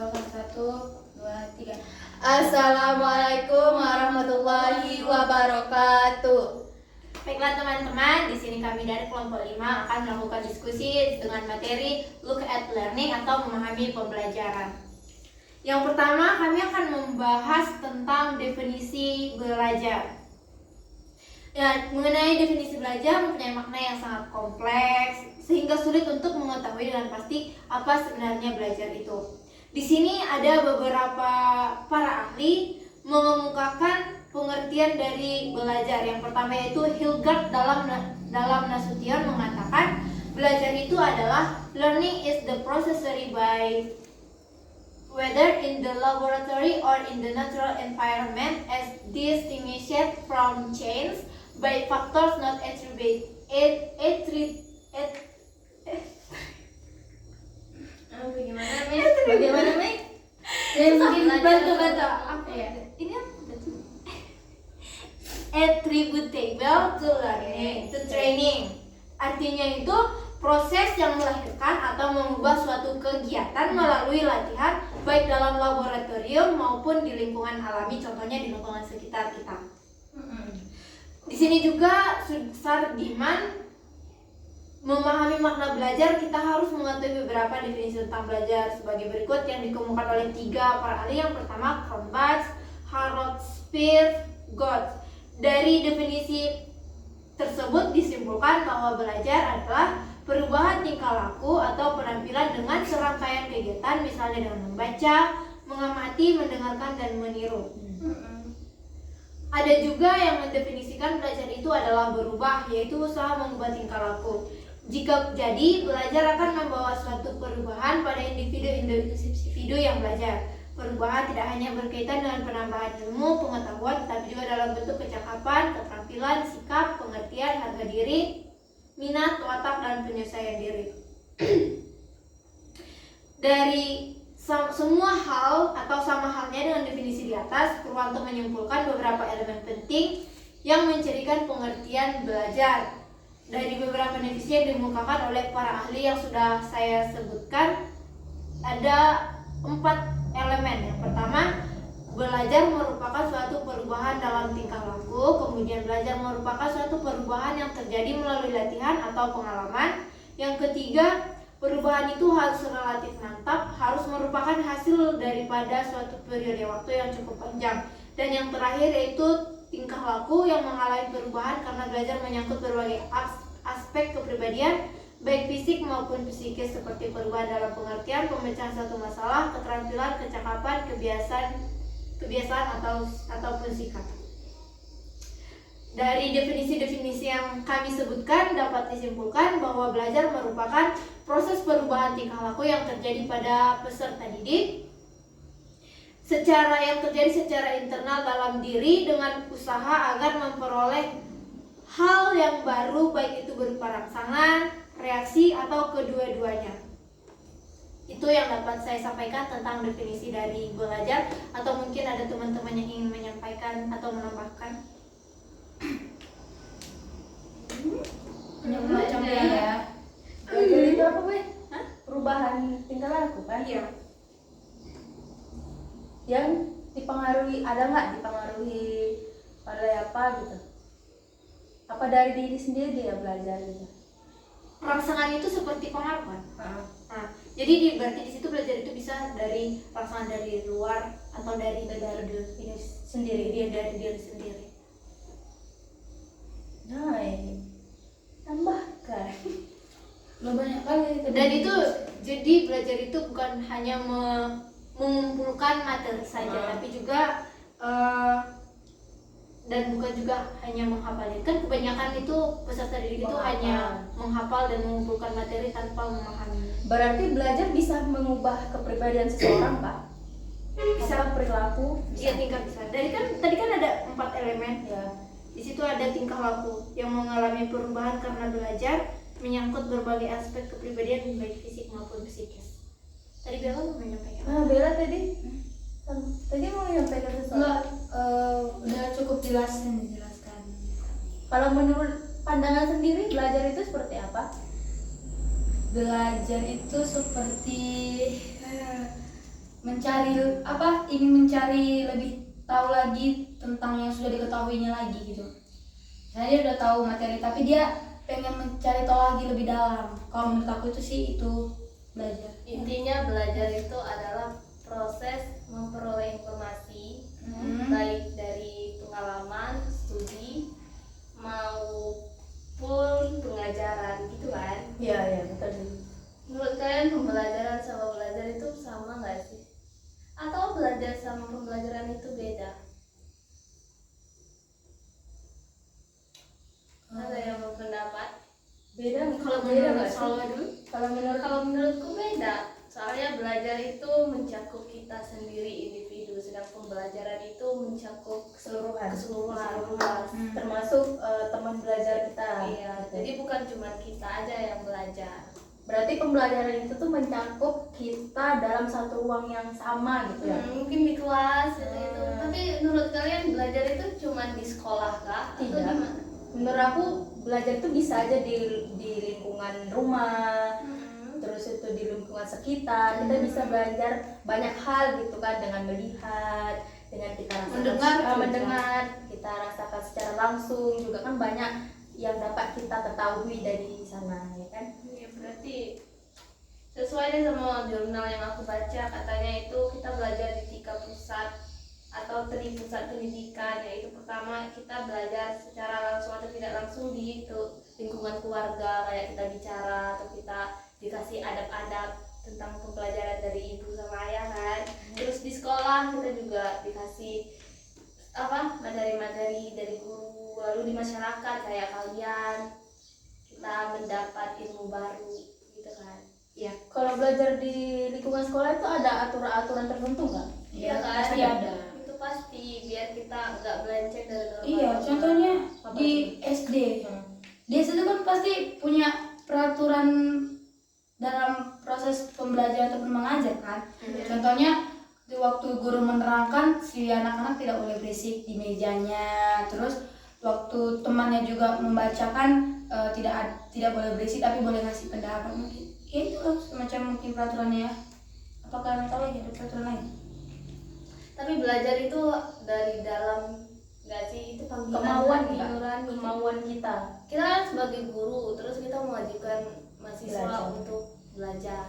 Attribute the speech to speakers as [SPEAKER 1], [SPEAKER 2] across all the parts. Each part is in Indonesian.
[SPEAKER 1] Satu, dua, tiga. Assalamualaikum warahmatullahi wabarakatuh.
[SPEAKER 2] Baiklah teman-teman, di sini kami dari kelompok 5 akan melakukan diskusi dengan materi Look at Learning atau memahami pembelajaran. Yang pertama, kami akan membahas tentang definisi belajar. Ya, mengenai definisi belajar mempunyai makna yang sangat kompleks sehingga sulit untuk mengetahui dengan pasti apa sebenarnya belajar itu. Di sini ada beberapa para ahli mengemukakan pengertian dari belajar. Yang pertama yaitu Hilgard dalam Nasution mengatakan belajar itu adalah learning is the process by whether in the laboratory or in the natural environment as distinguished from change by factors not attributed.
[SPEAKER 1] Bagaimana, Mei?
[SPEAKER 2] Mungkin bantu apa ya? Ini attributable to learning, to training. Artinya itu proses yang melahirkan atau mengubah suatu kegiatan melalui latihan baik dalam laboratorium maupun di lingkungan alami, contohnya di lingkungan sekitar kita. Di sini juga Sardiman memahami makna belajar, kita harus mengetahui beberapa definisi tentang belajar sebagai berikut yang dikemukakan oleh 3 para ahli. Yang pertama, Kronbach, Harold Spear, Gotts. Dari definisi tersebut disimpulkan bahwa belajar adalah perubahan tingkah laku atau penampilan dengan serangkaian kegiatan, misalnya dengan membaca, mengamati, mendengarkan, dan meniru. Ada juga yang mendefinisikan belajar itu adalah berubah, yaitu usaha mengubah tingkah laku. Jika jadi, belajar akan membawa suatu perubahan pada individu yang belajar. Perubahan tidak hanya berkaitan dengan penambahan ilmu, pengetahuan, tetapi juga dalam bentuk kecakapan, keterampilan, sikap, pengertian, harga diri, minat, watak, dan penyelesaian diri. Dari semua hal atau sama halnya dengan definisi di atas, Purwanto menyimpulkan beberapa elemen penting yang mencirikan pengertian belajar. Dari beberapa definisi yang dikemukakan oleh para ahli yang sudah saya sebutkan, ada 4 elemen. Yang pertama, belajar merupakan suatu perubahan dalam tingkah laku. Kemudian belajar merupakan suatu perubahan yang terjadi melalui latihan atau pengalaman. Yang ketiga, perubahan itu harus relatif mantap, harus merupakan hasil daripada suatu periode waktu yang cukup panjang. Dan yang terakhir yaitu tingkah laku yang mengalami perubahan karena belajar menyangkut berbagai aspek kepribadian, baik fisik maupun psikis, seperti perubahan dalam pengertian, pemecahan satu masalah, keterampilan, kecakapan, kebiasaan ataupun sikap. Dari definisi-definisi yang kami sebutkan dapat disimpulkan bahwa belajar merupakan proses perubahan tingkah laku yang terjadi pada peserta didik yang terjadi secara internal dalam diri dengan usaha agar memperoleh hal yang baru, baik itu berupa rangsangan, reaksi, atau kedua-duanya. Itu yang dapat saya sampaikan tentang definisi dari belajar, atau mungkin ada teman-teman yang ingin menyampaikan atau menambahkan.
[SPEAKER 1] Macam ya. Belajar itu apa, Boy? Perubahan tingkah laku kan?
[SPEAKER 2] Iya.
[SPEAKER 1] Yang dipengaruhi, ada nggak dipengaruhi oleh apa gitu? Apa dari diri sendiri dia belajar gitu?
[SPEAKER 2] Rangsangan itu seperti pengaruh kan? Nah, jadi berarti di situ belajar itu bisa dari rangsangan dari luar atau dari diri sendiri, dari diri sendiri.
[SPEAKER 1] Nah, tambahkan. Lo banyak kali.
[SPEAKER 2] Dan itu jadi belajar itu bukan hanya mengumpulkan materi saja, tapi juga dan bukan juga hanya menghafal. Kan kebanyakan itu peserta didik itu hanya menghafal dan mengumpulkan materi tanpa memahami.
[SPEAKER 1] Berarti belajar bisa mengubah kepribadian seseorang, Pak? Bisa perilaku?
[SPEAKER 2] Iya, tingkat bisa. Tadi kan ada 4 elemen.
[SPEAKER 1] Ya.
[SPEAKER 2] Di situ ada tingkah laku yang mengalami perubahan karena belajar, menyangkut berbagai aspek kepribadian baik fisik maupun psikis. Tadi Bella mau menyampaikan.
[SPEAKER 1] Bella tadi mau menyampaikan sesuatu.
[SPEAKER 3] Udah cukup dijelaskan.
[SPEAKER 1] Kalau menurut pandangan sendiri, belajar itu seperti apa?
[SPEAKER 3] Belajar itu seperti ingin mencari lebih tahu lagi tentang yang sudah diketahuinya lagi gitu. Misalnya dia udah tahu materi tapi dia pengen mencari tahu lagi lebih dalam. Kalau menurut aku itu sih itu belajar.
[SPEAKER 4] Intinya belajar itu adalah proses memperoleh informasi baik dari pengalaman, studi maupun pengajaran gitu kan.
[SPEAKER 1] Iya betul sih.
[SPEAKER 4] Menurut kalian pembelajaran sama belajar itu sama nggak sih? Atau belajar sama pembelajaran itu beda? Ada yang berpendapat?
[SPEAKER 1] Beda
[SPEAKER 2] Kalau
[SPEAKER 1] beda
[SPEAKER 2] menurut
[SPEAKER 1] nggak sih?
[SPEAKER 2] Salwa dulu,
[SPEAKER 4] Kalau menurutku beda. Soalnya belajar itu mencakup kita sendiri individu, sedang pembelajaran itu mencakup
[SPEAKER 1] Keseluruhan
[SPEAKER 4] keseluruhan.
[SPEAKER 1] termasuk teman belajar kita.
[SPEAKER 4] Iya,
[SPEAKER 1] gitu.
[SPEAKER 4] jadi bukan cuma kita aja yang belajar.
[SPEAKER 1] Berarti pembelajaran itu tuh mencakup kita dalam satu ruang yang sama gitu ya.
[SPEAKER 4] Mungkin di kelas itu. Tapi menurut kalian belajar itu cuma di sekolah kah? Atau
[SPEAKER 1] Tidak.
[SPEAKER 4] di mana?
[SPEAKER 1] Menurut aku belajar itu bisa aja di lingkungan rumah, terus itu di lingkungan sekitar. Kita bisa belajar banyak hal gitu kan, dengan melihat, dengan kita rasakan, mendengar, kita rasakan secara langsung juga kan banyak yang dapat kita ketahui dari sana ya kan.
[SPEAKER 4] Iya, berarti sesuai deh sama jurnal yang aku baca, katanya itu kita belajar di 3 pusat atau 3 pusat pendidikan, yaitu pertama kita belajar secara langsung atau tidak langsung di itu lingkungan keluarga, kayak kita bicara atau kita dikasih adab-adab tentang pembelajaran dari ibu sama ayah kan. Terus di sekolah kita juga dikasih materi-materi dari guru. Lalu di masyarakat kayak kalian kita mendapat ilmu baru gitu kan.
[SPEAKER 2] ya
[SPEAKER 1] Kalau belajar di lingkungan sekolah itu ada aturan-aturan tertentu nggak?
[SPEAKER 4] Iya kan?
[SPEAKER 3] pasti ada.
[SPEAKER 4] Itu pasti biar kita nggak melenceng dari norma.
[SPEAKER 3] Iya, contohnya
[SPEAKER 1] Apa
[SPEAKER 3] di
[SPEAKER 1] tuh?
[SPEAKER 3] SD. Di SD itu kan pasti punya peraturan dalam proses pembelajaran ataupun mengajar kan. Contohnya di waktu guru menerangkan si anak-anak tidak boleh berisik di mejanya. Terus waktu temannya juga membacakan tidak boleh berisik tapi boleh ngasih pendapat mungkin. Ya itu lah semacam mungkin peraturannya ya. Apakah kalian tahu lagi ada peraturan lain?
[SPEAKER 4] Tapi belajar itu dari dalam nggak sih, itu panggilan
[SPEAKER 1] Kemauan
[SPEAKER 4] hati
[SPEAKER 1] nggak?
[SPEAKER 4] nurani.
[SPEAKER 1] Kemauan kita.
[SPEAKER 4] Kita kan sebagai guru, terus kita mewajibkan mahasiswa
[SPEAKER 1] Belajar.
[SPEAKER 4] untuk belajar.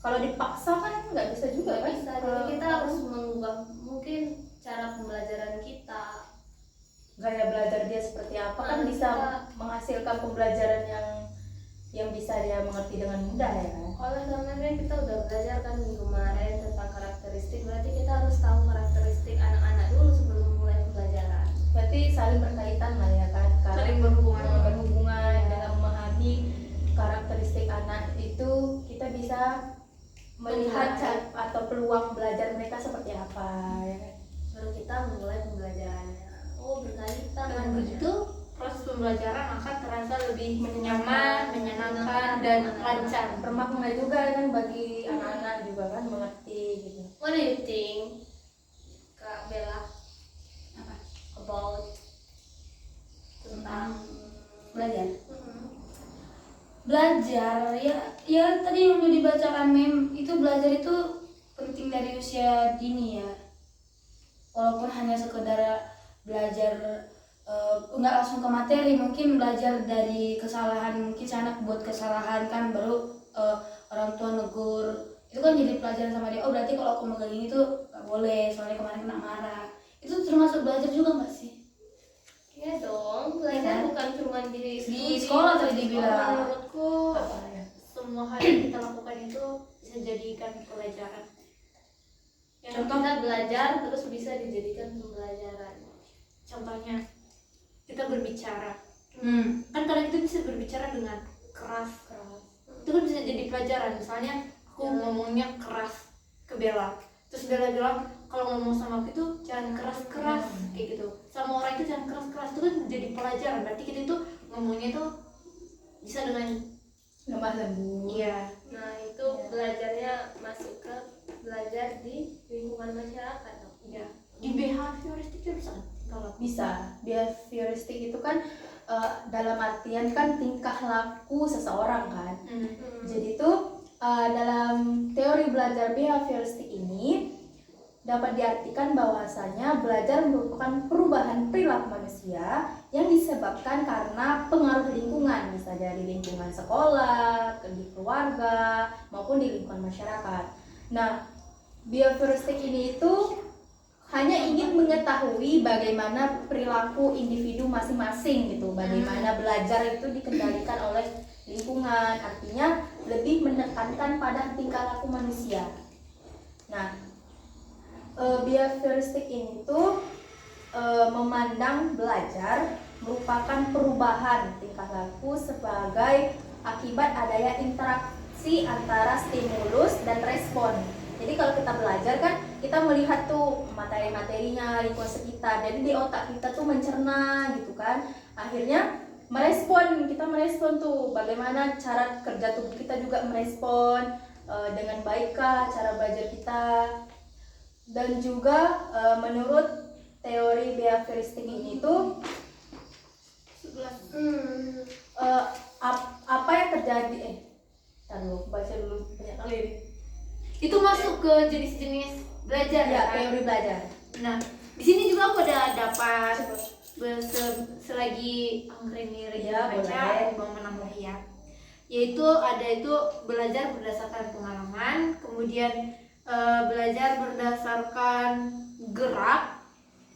[SPEAKER 1] Kalau dipaksa kan nggak bisa juga
[SPEAKER 4] Nggak
[SPEAKER 1] kan?
[SPEAKER 4] bisa, jadi kita harus mengubah mungkin cara pembelajaran kita.
[SPEAKER 1] Gaya belajar dia seperti apa kan
[SPEAKER 4] Nah,
[SPEAKER 1] bisa
[SPEAKER 4] kita-
[SPEAKER 1] menghasilkan pembelajaran yang bisa dia mengerti dengan mudah ya kan.
[SPEAKER 4] Oleh karenanya kita udah belajar kan minggu kemarin tentang karakteristik, berarti kita harus tahu karakteristik anak-anak dulu sebelum mulai pembelajaran.
[SPEAKER 1] Berarti saling berkaitan lah ya kan.
[SPEAKER 2] Saling berhubungan.
[SPEAKER 1] berhubungan dengan memahami karakteristik anak itu kita bisa melihat atau peluang belajar mereka seperti apa ya kan.
[SPEAKER 4] Baru kita memulai pembelajarannya. Oh, berkaitan.
[SPEAKER 2] dengan begitu proses pembelajaran akan terasa lebih nyaman, menyenangkan, dan lancar.
[SPEAKER 1] Bermakna juga kan bagi anak-anak juga kan mengerti gitu.
[SPEAKER 4] What do you think, Kak Bella,
[SPEAKER 3] Apa?
[SPEAKER 4] about tentang
[SPEAKER 3] Belajar. Belajar ya tadi yang udah dibacakan itu belajar itu penting dari usia dini ya, walaupun hanya sekedar belajar nggak langsung ke materi, mungkin belajar dari kesalahan, mungkin si anak buat kesalahan kan baru orang tua negur, itu kan jadi pelajaran sama dia. Oh berarti kalau aku megang ini tuh nggak boleh soalnya kemarin kena marah, itu termasuk belajar juga nggak sih?
[SPEAKER 4] Iya dong, belajar bukan cuma di
[SPEAKER 3] sekolah tadi dibilang.
[SPEAKER 2] Menurutku
[SPEAKER 1] Apa ya?
[SPEAKER 2] semua hal yang kita lakukan itu bisa jadikan pelajaran.
[SPEAKER 4] Contoh, kita belajar terus bisa dijadikan pembelajaran.
[SPEAKER 2] Contohnya kita berbicara, kan kadang kita bisa berbicara dengan keras, itu kan bisa jadi pelajaran. Misalnya aku ngomongnya keras ke Bella, terus Bella bilang kalau ngomong sama aku itu jangan keras-keras kayak gitu, sama orang itu jangan keras-keras, itu kan jadi pelajaran. Berarti kita itu ngomongnya itu bisa dengan
[SPEAKER 1] Lemah lembut.
[SPEAKER 2] iya.
[SPEAKER 4] Nah, itu belajarnya masuk ke belajar di lingkungan masyarakat dong.
[SPEAKER 2] Ya, di behavioristik juga bisa kalau
[SPEAKER 1] Bisa. Behavioristik itu kan dalam artian kan tingkah laku seseorang kan. Jadi tuh dalam teori belajar behavioristik ini dapat diartikan bahwasanya belajar merupakan perubahan perilaku manusia yang disebabkan karena pengaruh lingkungan, bisa dari lingkungan sekolah, di keluarga, maupun di lingkungan masyarakat. Nah, bioheuristik ini itu hanya ingin mengetahui bagaimana perilaku individu masing-masing gitu, bagaimana belajar itu dikendalikan oleh lingkungan, artinya lebih menekankan pada tingkah laku manusia. Nah, bioheuristik ini tuh memandang belajar merupakan perubahan tingkah laku sebagai akibat adanya interaksi antara stimulus dan respon. Jadi kalau kita belajar kan kita melihat tuh materi-materinya, lingkungan sekitar. Jadi di otak kita tuh mencerna gitu kan. Akhirnya kita merespon tuh bagaimana cara kerja tubuh kita juga merespon dengan baikkah cara belajar kita. Dan juga menurut teori behavioristik ini tuh apa yang terjadi baca dulu banyak kali ini.
[SPEAKER 2] Itu masuk ke jenis-jenis belajar
[SPEAKER 1] Ya,
[SPEAKER 2] kan?
[SPEAKER 1] teori belajar.
[SPEAKER 2] Nah, di sini juga aku ada dapat selagi angkring ini
[SPEAKER 1] Ya,
[SPEAKER 2] baca,
[SPEAKER 1] boleh.
[SPEAKER 2] aku mau menambah ya. Yaitu ada itu belajar berdasarkan pengalaman, kemudian belajar berdasarkan gerak,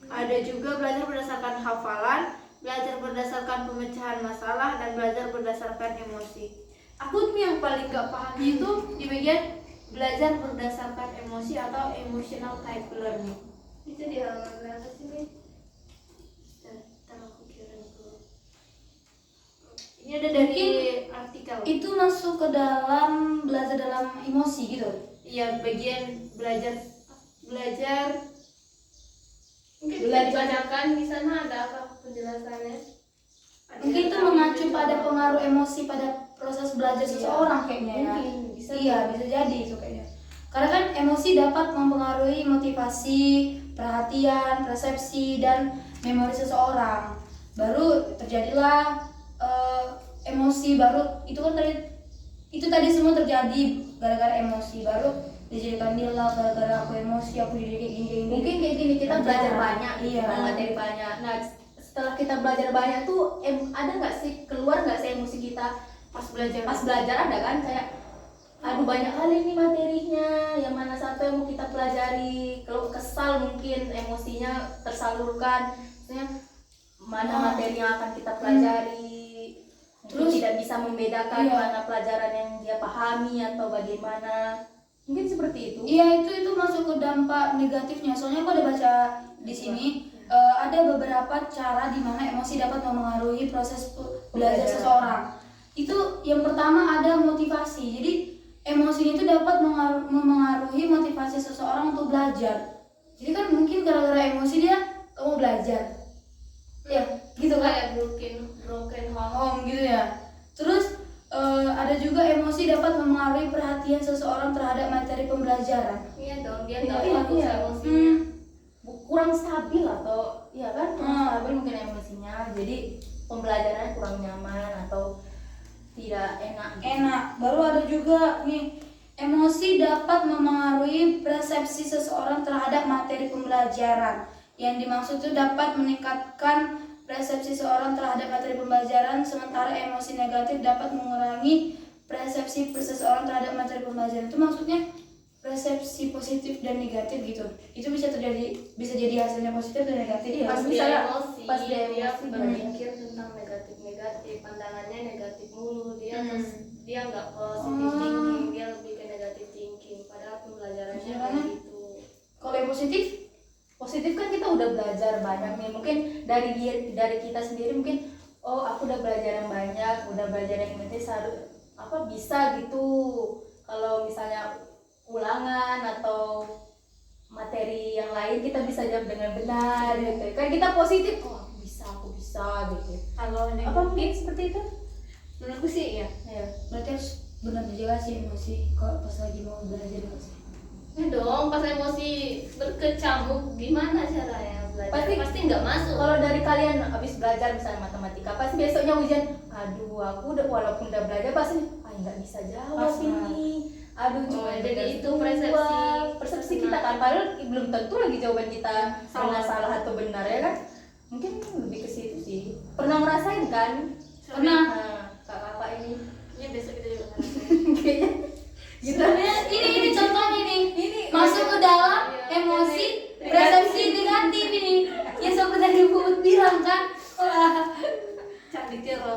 [SPEAKER 2] ada juga belajar berdasarkan hafalan, belajar berdasarkan pemecahan masalah, dan belajar berdasarkan emosi. Aku tuh yang paling gak pahamnya itu di bagian belajar berdasarkan emosi atau emotional type learning.
[SPEAKER 4] Itu di halaman berapa sih, Min?
[SPEAKER 2] Ntar aku kira dulu. Ini ada dari artikel.
[SPEAKER 3] Itu masuk ke dalam belajar dalam emosi gitu.
[SPEAKER 2] Iya, bagian belajar
[SPEAKER 4] Mungkin bisa dibacakan di sana ada apa penjelasannya?
[SPEAKER 3] Mungkin itu mengacu pada pengaruh emosi pada proses belajar seseorang kayaknya ya.
[SPEAKER 1] Mungkin bisa.
[SPEAKER 3] Iya, bisa jadi itu kayaknya. Karena kan emosi dapat mempengaruhi motivasi, perhatian, persepsi, dan memori seseorang. Baru terjadilah emosi, baru itu kan tadi semua terjadi gara-gara emosi, baru dijadikan dia lah gara-gara aku emosi, aku jadi kayak gini.
[SPEAKER 1] Mungkin kayak gini kita belajar
[SPEAKER 3] Belajar.
[SPEAKER 1] banyak,
[SPEAKER 3] Iya.
[SPEAKER 1] materi banyak. Nah, setelah kita belajar banyak tuh ada nggak sih keluar nggak sih emosi kita
[SPEAKER 2] pas belajar.
[SPEAKER 1] pas belajar, ada kan kayak aduh banyak kali nih materinya, yang mana satu yang mau kita pelajari, kalau kesal mungkin emosinya tersalurkan, maksudnya mana materi yang akan kita pelajari. Terus tidak bisa membedakan
[SPEAKER 3] Iya.
[SPEAKER 1] mana pelajaran yang dia pahami atau bagaimana, mungkin seperti itu.
[SPEAKER 3] Iya, itu masuk ke dampak negatifnya. Soalnya aku ada baca di sini ada beberapa cara di mana emosi dapat memengaruhi proses belajar seseorang. Itu yang pertama ada motivasi. Jadi emosi itu dapat memengaruhi motivasi seseorang untuk belajar. Jadi kan mungkin gara-gara emosi dia mau belajar. Ya, gitu kan?
[SPEAKER 4] Kayak broken home.
[SPEAKER 3] Home gitu ya. Terus ada juga emosi dapat memengaruhi perhatian seseorang terhadap materi pembelajaran.
[SPEAKER 4] Iya dong, dia nggak
[SPEAKER 1] Iya,
[SPEAKER 4] fokus
[SPEAKER 1] iya.
[SPEAKER 4] emosinya.
[SPEAKER 1] Kurang stabil atau ya kan kurang stabil mungkin emosinya, jadi pembelajarannya kurang nyaman atau tidak enak.
[SPEAKER 3] Baru ada juga nih, emosi dapat memengaruhi persepsi seseorang terhadap materi pembelajaran. Yang dimaksud itu dapat meningkatkan persepsi seseorang terhadap materi pembelajaran, sementara emosi negatif dapat mengurangi persepsi seseorang terhadap materi pembelajaran. Itu maksudnya persepsi positif dan negatif gitu. Itu bisa jadi hasilnya positif dan negatif.
[SPEAKER 1] Iya.
[SPEAKER 4] Pas
[SPEAKER 1] Misalnya,
[SPEAKER 4] dia emosi,
[SPEAKER 1] pas dia
[SPEAKER 4] dia
[SPEAKER 1] emosi,
[SPEAKER 4] berpikir tentang negatif, pandangannya negatif mulu, dia nggak positif thinking, dia lebih ke negatif thinking. Padahal pembelajarannya kayak
[SPEAKER 3] Gimana?
[SPEAKER 4] gitu.
[SPEAKER 3] Kalau yang
[SPEAKER 1] positif kan kita udah belajar banyak nih, mungkin dari kita sendiri mungkin aku udah belajar yang banyak, udah belajar yang penting bisa gitu. Kalau misalnya ulangan atau materi yang lain kita bisa jawab dengan benar gitu kan, kita positif, aku bisa gitu.
[SPEAKER 2] Kalau
[SPEAKER 1] Apa mungkin seperti itu?
[SPEAKER 2] menurutku sih ya.
[SPEAKER 1] Ya.
[SPEAKER 3] berarti harus benar juga sih emosi kalau pas lagi mau belajar nggak sih?
[SPEAKER 4] Ya dong, pas emosi berkecamuk, gimana caranya belajar? Pasti nggak masuk.
[SPEAKER 1] Kalau dari kalian habis belajar misalnya matematika, pasti besoknya ujian, aduh aku walaupun udah belajar pasti nggak bisa jawab
[SPEAKER 3] Pasti.
[SPEAKER 1] ini, aduh
[SPEAKER 4] Oh,
[SPEAKER 1] cuma
[SPEAKER 4] jadi
[SPEAKER 1] benar
[SPEAKER 4] itu
[SPEAKER 1] semua.
[SPEAKER 4] persepsi.
[SPEAKER 1] persepsi kita kan, padahal belum tentu lagi jawaban kita benar salah atau benar ya kan, mungkin lebih ke situ sih. Pernah ngerasain kan?
[SPEAKER 3] Pernah.
[SPEAKER 1] Nah, kakak ini
[SPEAKER 2] Ini besok kita juga ngerasain.
[SPEAKER 1] kayaknya gitu.
[SPEAKER 3] Sebenarnya ini contohnya nih.
[SPEAKER 1] Ini
[SPEAKER 3] Masuk ke dalam
[SPEAKER 4] Iya,
[SPEAKER 3] emosi, persepsi negatif ini. Yang sebenarnya Bu bilang kan. Wah.
[SPEAKER 2] Cak ditiru.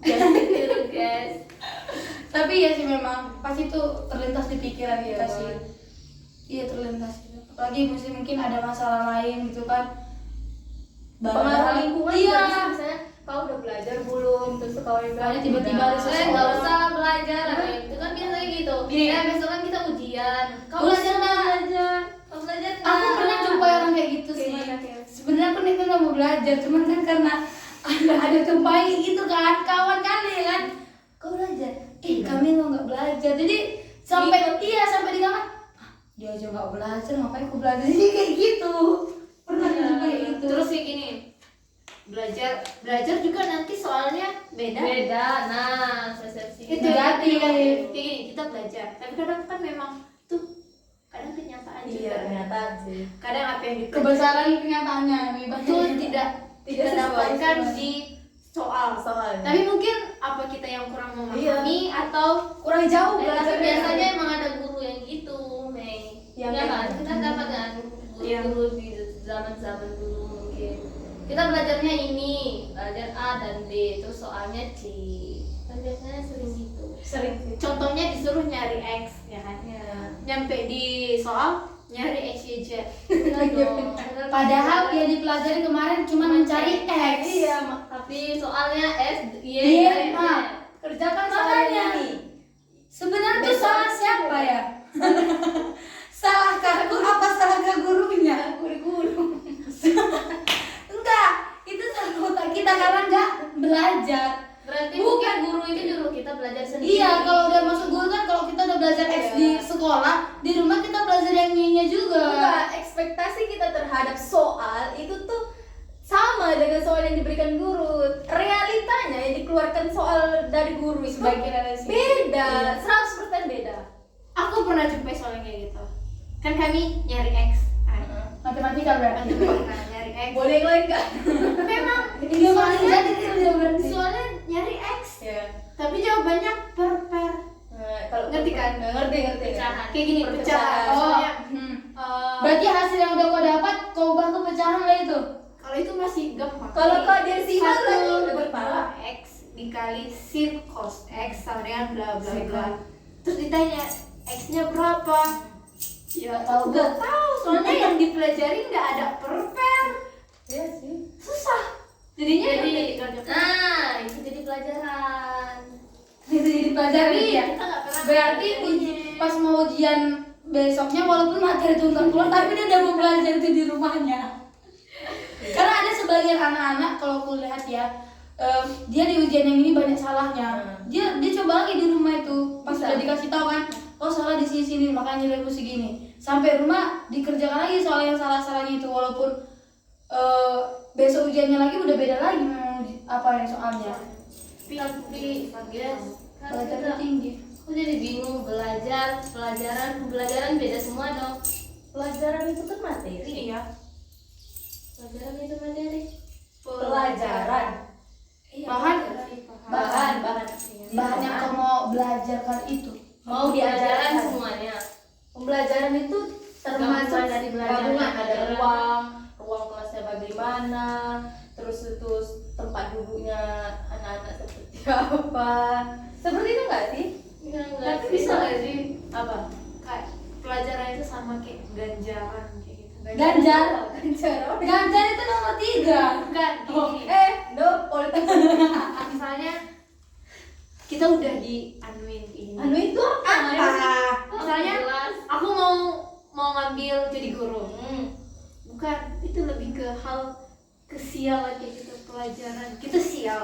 [SPEAKER 4] Jangan ditiru guys.
[SPEAKER 3] Tapi ya sih memang pasti itu terlintas di pikiran kita
[SPEAKER 1] Iya,
[SPEAKER 3] sih.
[SPEAKER 1] Bang.
[SPEAKER 3] Iya terlintas. Apalagi mungkin ada masalah lain gitu kan.
[SPEAKER 1] pengaruh lingkungan
[SPEAKER 3] Iya.
[SPEAKER 1] juga bisa, misalnya kau udah belajar belum, terus kau yang bilang
[SPEAKER 3] Soalnya tiba-tiba ada
[SPEAKER 1] udah.
[SPEAKER 3] sesuatu.
[SPEAKER 4] Nggak usah belajar, itu kan biasanya gitu.
[SPEAKER 3] Iya.
[SPEAKER 4] Besok kan kita ujian. Kau
[SPEAKER 3] Belajar
[SPEAKER 4] nggak
[SPEAKER 3] nggak?
[SPEAKER 4] belajar? Kau belajar nggak?
[SPEAKER 3] Aku pernah jumpa orang kayak gitu sih.
[SPEAKER 4] Gimana, Kel?
[SPEAKER 3] Sebenarnya aku niatnya nggak mau belajar, cuman kan karena ada kembali gitu kan, kawan kali ya kan. Kau belajar? Kami nggak belajar. Jadi sampai sampai di kamar. "Ah, dia aja nggak belajar, ngapain aku belajar?" Jadi kayak gitu. Pernah jumpa kayak gitu.
[SPEAKER 2] Terus kayak gini. Belajar juga nanti soalnya beda.
[SPEAKER 4] Beda. Nah, persepsi.
[SPEAKER 2] Itu
[SPEAKER 3] Negatif
[SPEAKER 2] kayak
[SPEAKER 3] kali.
[SPEAKER 2] gini, kita belajar. Tapi kadang kan memang tuh kadang kenyataan
[SPEAKER 1] Iya
[SPEAKER 2] juga.
[SPEAKER 1] kenyataan sih.
[SPEAKER 2] Kadang apa yang dipelajari
[SPEAKER 3] Kebesaran kenyataannya lebih
[SPEAKER 2] itu
[SPEAKER 3] banyak.
[SPEAKER 2] tidak
[SPEAKER 1] Tidak
[SPEAKER 2] kita
[SPEAKER 1] sesuai
[SPEAKER 2] dapatkan
[SPEAKER 1] sama-
[SPEAKER 2] di soal.
[SPEAKER 1] soalnya
[SPEAKER 2] Tapi mungkin apa kita yang kurang memahami atau
[SPEAKER 1] kurang jauh
[SPEAKER 4] Tapi
[SPEAKER 1] belajarnya.
[SPEAKER 4] biasanya emang ada guru yang gitu, Mei.
[SPEAKER 1] Yang
[SPEAKER 4] Ya kan?
[SPEAKER 1] kayak-
[SPEAKER 4] Kita dapat kan guru-guru di zaman-zaman dulu mungkin. Kita belajarnya ini, belajar A dan B, terus soalnya C. Kan biasanya sering gitu.
[SPEAKER 1] sering sih.
[SPEAKER 2] contohnya disuruh nyari X ya kan.
[SPEAKER 4] Ya.
[SPEAKER 2] Nyampe di soal nyari X, Y, Z.
[SPEAKER 4] Benar dong.
[SPEAKER 3] Padahal yang dipelajari kemarin cuma mencari X.
[SPEAKER 1] Iya,
[SPEAKER 4] Tapi soalnya S, Y,
[SPEAKER 3] Iya,
[SPEAKER 4] Z.
[SPEAKER 3] nah.
[SPEAKER 1] kerjakan
[SPEAKER 3] Makanya.
[SPEAKER 1] soalnya nih.
[SPEAKER 3] Sebenarnya tuh salah siapa ya? Salah kak apa salah kak gurunya?
[SPEAKER 1] Guru-guru.
[SPEAKER 3] Enggak, itu salah otak kita karena nggak belajar.
[SPEAKER 4] Berarti
[SPEAKER 3] Bukan.
[SPEAKER 4] bukan guru itu nyuruh kita belajar sendiri.
[SPEAKER 3] Iya, kalau udah masuk guru kan kalau kita udah belajar X
[SPEAKER 1] Iya.
[SPEAKER 3] di sekolah, di rumah kita belajar yang Y-nya juga.
[SPEAKER 1] Enggak, ekspektasi kita terhadap soal itu tuh sama dengan soal yang diberikan guru. Realitanya yang dikeluarkan soal dari guru itu
[SPEAKER 3] Sebagian ada sih.
[SPEAKER 1] beda, 100% beda.
[SPEAKER 2] Aku pernah jumpai soal yang kayak gitu. Kan kami nyari X.
[SPEAKER 3] Matematika berarti.
[SPEAKER 2] Matematika nyari X.
[SPEAKER 1] Boleh yang lain nggak?
[SPEAKER 2] Memang
[SPEAKER 3] Iya,
[SPEAKER 2] soalnya
[SPEAKER 3] jadi dia berarti.
[SPEAKER 2] soalnya nyari X.
[SPEAKER 1] Ya.
[SPEAKER 2] Tapi jawabannya per.
[SPEAKER 1] Kalau
[SPEAKER 2] Ngerti kan?
[SPEAKER 1] Ngerti.
[SPEAKER 4] Pecahan.
[SPEAKER 2] Kayak gini,
[SPEAKER 1] Perpecahan.
[SPEAKER 2] pecahan.
[SPEAKER 3] Oh,
[SPEAKER 2] Soalnya,
[SPEAKER 3] berarti hasil yang udah kau dapat kau ubah ke pecahan lah itu.
[SPEAKER 2] kalau itu masih gampang.
[SPEAKER 1] Kalau kau desimal
[SPEAKER 2] Satu
[SPEAKER 1] lagi udah
[SPEAKER 2] dua
[SPEAKER 1] berparah.
[SPEAKER 2] X dikali sin cos X sama dengan bla bla
[SPEAKER 1] Sin.
[SPEAKER 2] bla. Terus ditanya X-nya berapa? Ya
[SPEAKER 3] Tahu
[SPEAKER 2] nggak tahu. Soalnya yang dipelajari nggak ada per.
[SPEAKER 1] Iya sih.
[SPEAKER 2] Susah. Jadinya
[SPEAKER 4] Jadi,
[SPEAKER 2] udah
[SPEAKER 4] nah itu jadi pelajaran.
[SPEAKER 3] Itu jadi pelajaran ya.
[SPEAKER 2] kita nggak pernah
[SPEAKER 3] Berarti pas mau ujian besoknya walaupun materi itu nggak keluar tapi dia udah mau belajar itu di rumahnya. Karena ada sebagian anak-anak kalau aku lihat ya, dia di ujian yang ini banyak salahnya. Dia coba lagi di rumah itu pas
[SPEAKER 1] Bisa.
[SPEAKER 3] udah dikasih tahu kan, oh salah di sini makanya nilai segini. Sampai rumah dikerjakan lagi soal yang salah-salahnya itu walaupun besok ujiannya lagi udah beda lagi memang apa yang soalnya.
[SPEAKER 4] Tapi guys, kan
[SPEAKER 3] Belajarnya
[SPEAKER 4] kita
[SPEAKER 3] tinggi.
[SPEAKER 4] aku jadi bingung pelajaran beda semua dong.
[SPEAKER 1] Pelajaran itu kan materi.
[SPEAKER 2] Iya.
[SPEAKER 4] Pelajaran itu materi.
[SPEAKER 1] Pelajaran.
[SPEAKER 3] Bahan
[SPEAKER 1] Bahan
[SPEAKER 3] yang kau mau belajarkan itu.
[SPEAKER 1] mau
[SPEAKER 4] Pelajaran
[SPEAKER 1] diajarkan
[SPEAKER 4] semuanya.
[SPEAKER 1] Pembelajaran itu termasuk
[SPEAKER 4] Gabungan dari belajar
[SPEAKER 1] gabungan, ada
[SPEAKER 4] pelajaran.
[SPEAKER 1] ruang kelasnya bagaimana, terus itu tempat duduknya anak-anak seperti apa. Seperti itu nggak sih?
[SPEAKER 2] Tapi bisa nggak sih
[SPEAKER 1] Apa?
[SPEAKER 2] kayak pelajaran itu sama kayak ganjaran kayak gitu.
[SPEAKER 3] Ganjar.
[SPEAKER 1] Ganjar.
[SPEAKER 3] Ganjar itu nomor 3.
[SPEAKER 2] Enggak, gini.
[SPEAKER 1] Politik.
[SPEAKER 2] Misalnya kita udah dianuin ini.
[SPEAKER 1] Anu itu apa?
[SPEAKER 2] Misalnya
[SPEAKER 4] Jelas.
[SPEAKER 2] aku mau ngambil jadi guru. Bukan, itu lebih ke hal kesialan kayak gitu, pelajaran. Kita sial.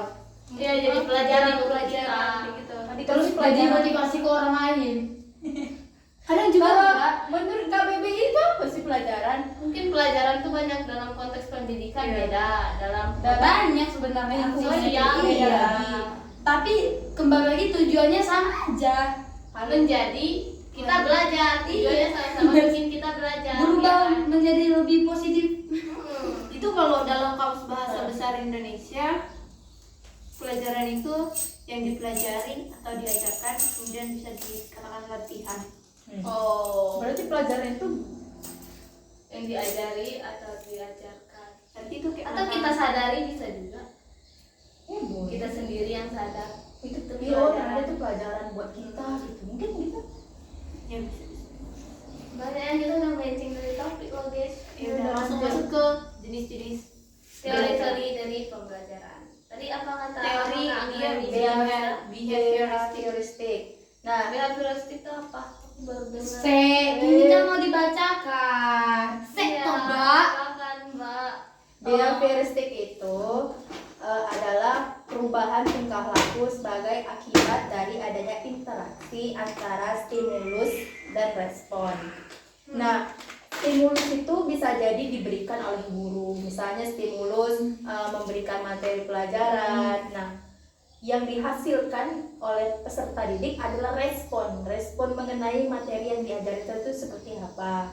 [SPEAKER 4] Iya, jadi pelajaran untuk
[SPEAKER 2] pelajaran
[SPEAKER 4] kita.
[SPEAKER 2] kayak gitu.
[SPEAKER 3] Terus jadi motivasi ke orang lain.
[SPEAKER 2] Kadang juga
[SPEAKER 1] Kalau
[SPEAKER 2] enggak.
[SPEAKER 1] menurut KBBI itu apa sih pelajaran?
[SPEAKER 4] Mungkin pelajaran tuh banyak dalam konteks pendidikan
[SPEAKER 2] Iya.
[SPEAKER 4] beda, dalam
[SPEAKER 3] Banyak sebenarnya yang
[SPEAKER 4] Sosial,
[SPEAKER 3] iya.
[SPEAKER 4] iya.
[SPEAKER 3] Tapi kembali lagi tujuannya sama aja.
[SPEAKER 4] menjadi kita belajar, tujuannya sama-sama bikin kita belajar.
[SPEAKER 3] Berubah
[SPEAKER 4] ya kan?
[SPEAKER 3] menjadi lebih positif.
[SPEAKER 2] Itu kalau dalam kamus bahasa besar Indonesia, pelajaran itu yang dipelajari atau diajarkan kemudian bisa dikatakan latihan.
[SPEAKER 4] Oh,
[SPEAKER 1] Berarti pelajaran itu
[SPEAKER 4] yang diajari atau diajarkan.
[SPEAKER 2] Berarti itu kayak
[SPEAKER 4] Atau kita sadari bisa juga.
[SPEAKER 1] boleh.
[SPEAKER 4] Kita sendiri yang sadar.
[SPEAKER 1] Itu ternyata itu pelajaran buat kita gitu. Mungkin kita
[SPEAKER 2] ya bisa.
[SPEAKER 4] Banyak yang kita udah melenceng dari topik loh guys.
[SPEAKER 2] Ya udah langsung masuk ke jenis-jenis
[SPEAKER 4] Teori-teori dari pembelajaran. Tadi apa kata
[SPEAKER 2] teori
[SPEAKER 4] Kak Angga nih?
[SPEAKER 1] behavioristik. Nah,
[SPEAKER 4] Behavioristik itu apa? Aku baru dengar.
[SPEAKER 3] Ini kan mau dibacakan.
[SPEAKER 4] Iya,
[SPEAKER 2] Mbak.
[SPEAKER 4] silakan, Mbak.
[SPEAKER 1] behavioristik itu adalah perubahan tingkah laku sebagai akibat dari adanya interaksi antara stimulus dan respon. Nah, stimulus itu bisa jadi diberikan oleh guru. Misalnya stimulus memberikan materi pelajaran. Nah, yang dihasilkan oleh peserta didik adalah respon. Respon mengenai materi yang diajarkan itu seperti apa.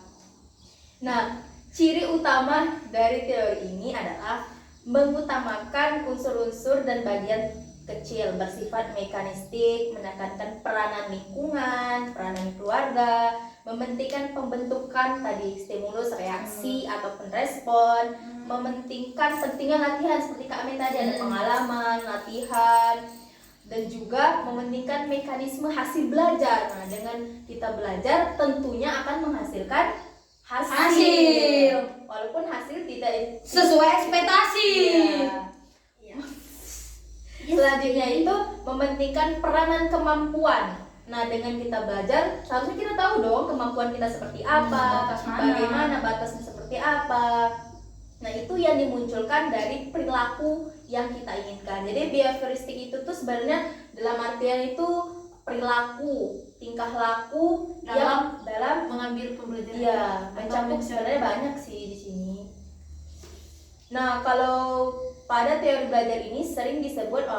[SPEAKER 1] Nah, ciri utama dari teori ini adalah mengutamakan unsur-unsur dan bagian kecil bersifat mekanistik, menekankan peranan lingkungan, peranan keluarga, mementingkan pembentukan tadi stimulus, reaksi ataupun respon, mementingkan pentingnya latihan seperti Kak Amin tadi ada pengalaman, latihan, dan juga mementingkan mekanisme hasil belajar. Nah, dengan kita belajar tentunya akan menghasilkan hasil. Walaupun hasil tidak
[SPEAKER 3] Sesuai ekspektasi.
[SPEAKER 1] Iya. Selanjutnya itu mementingkan peranan kemampuan. Nah, dengan kita belajar, seharusnya kita tahu dong kemampuan kita seperti apa,
[SPEAKER 3] batas mana.
[SPEAKER 1] bagaimana batasnya seperti apa. Nah, itu yang dimunculkan dari perilaku yang kita inginkan. Jadi behavioristik itu tuh sebenarnya dalam artian itu perilaku, tingkah laku yang dalam
[SPEAKER 2] mengambil pembelajaran.
[SPEAKER 1] iya,
[SPEAKER 2] atau
[SPEAKER 1] mencakup
[SPEAKER 2] mencari.
[SPEAKER 1] sebenarnya banyak sih di sini. Nah, kalau pada teori belajar ini sering disebut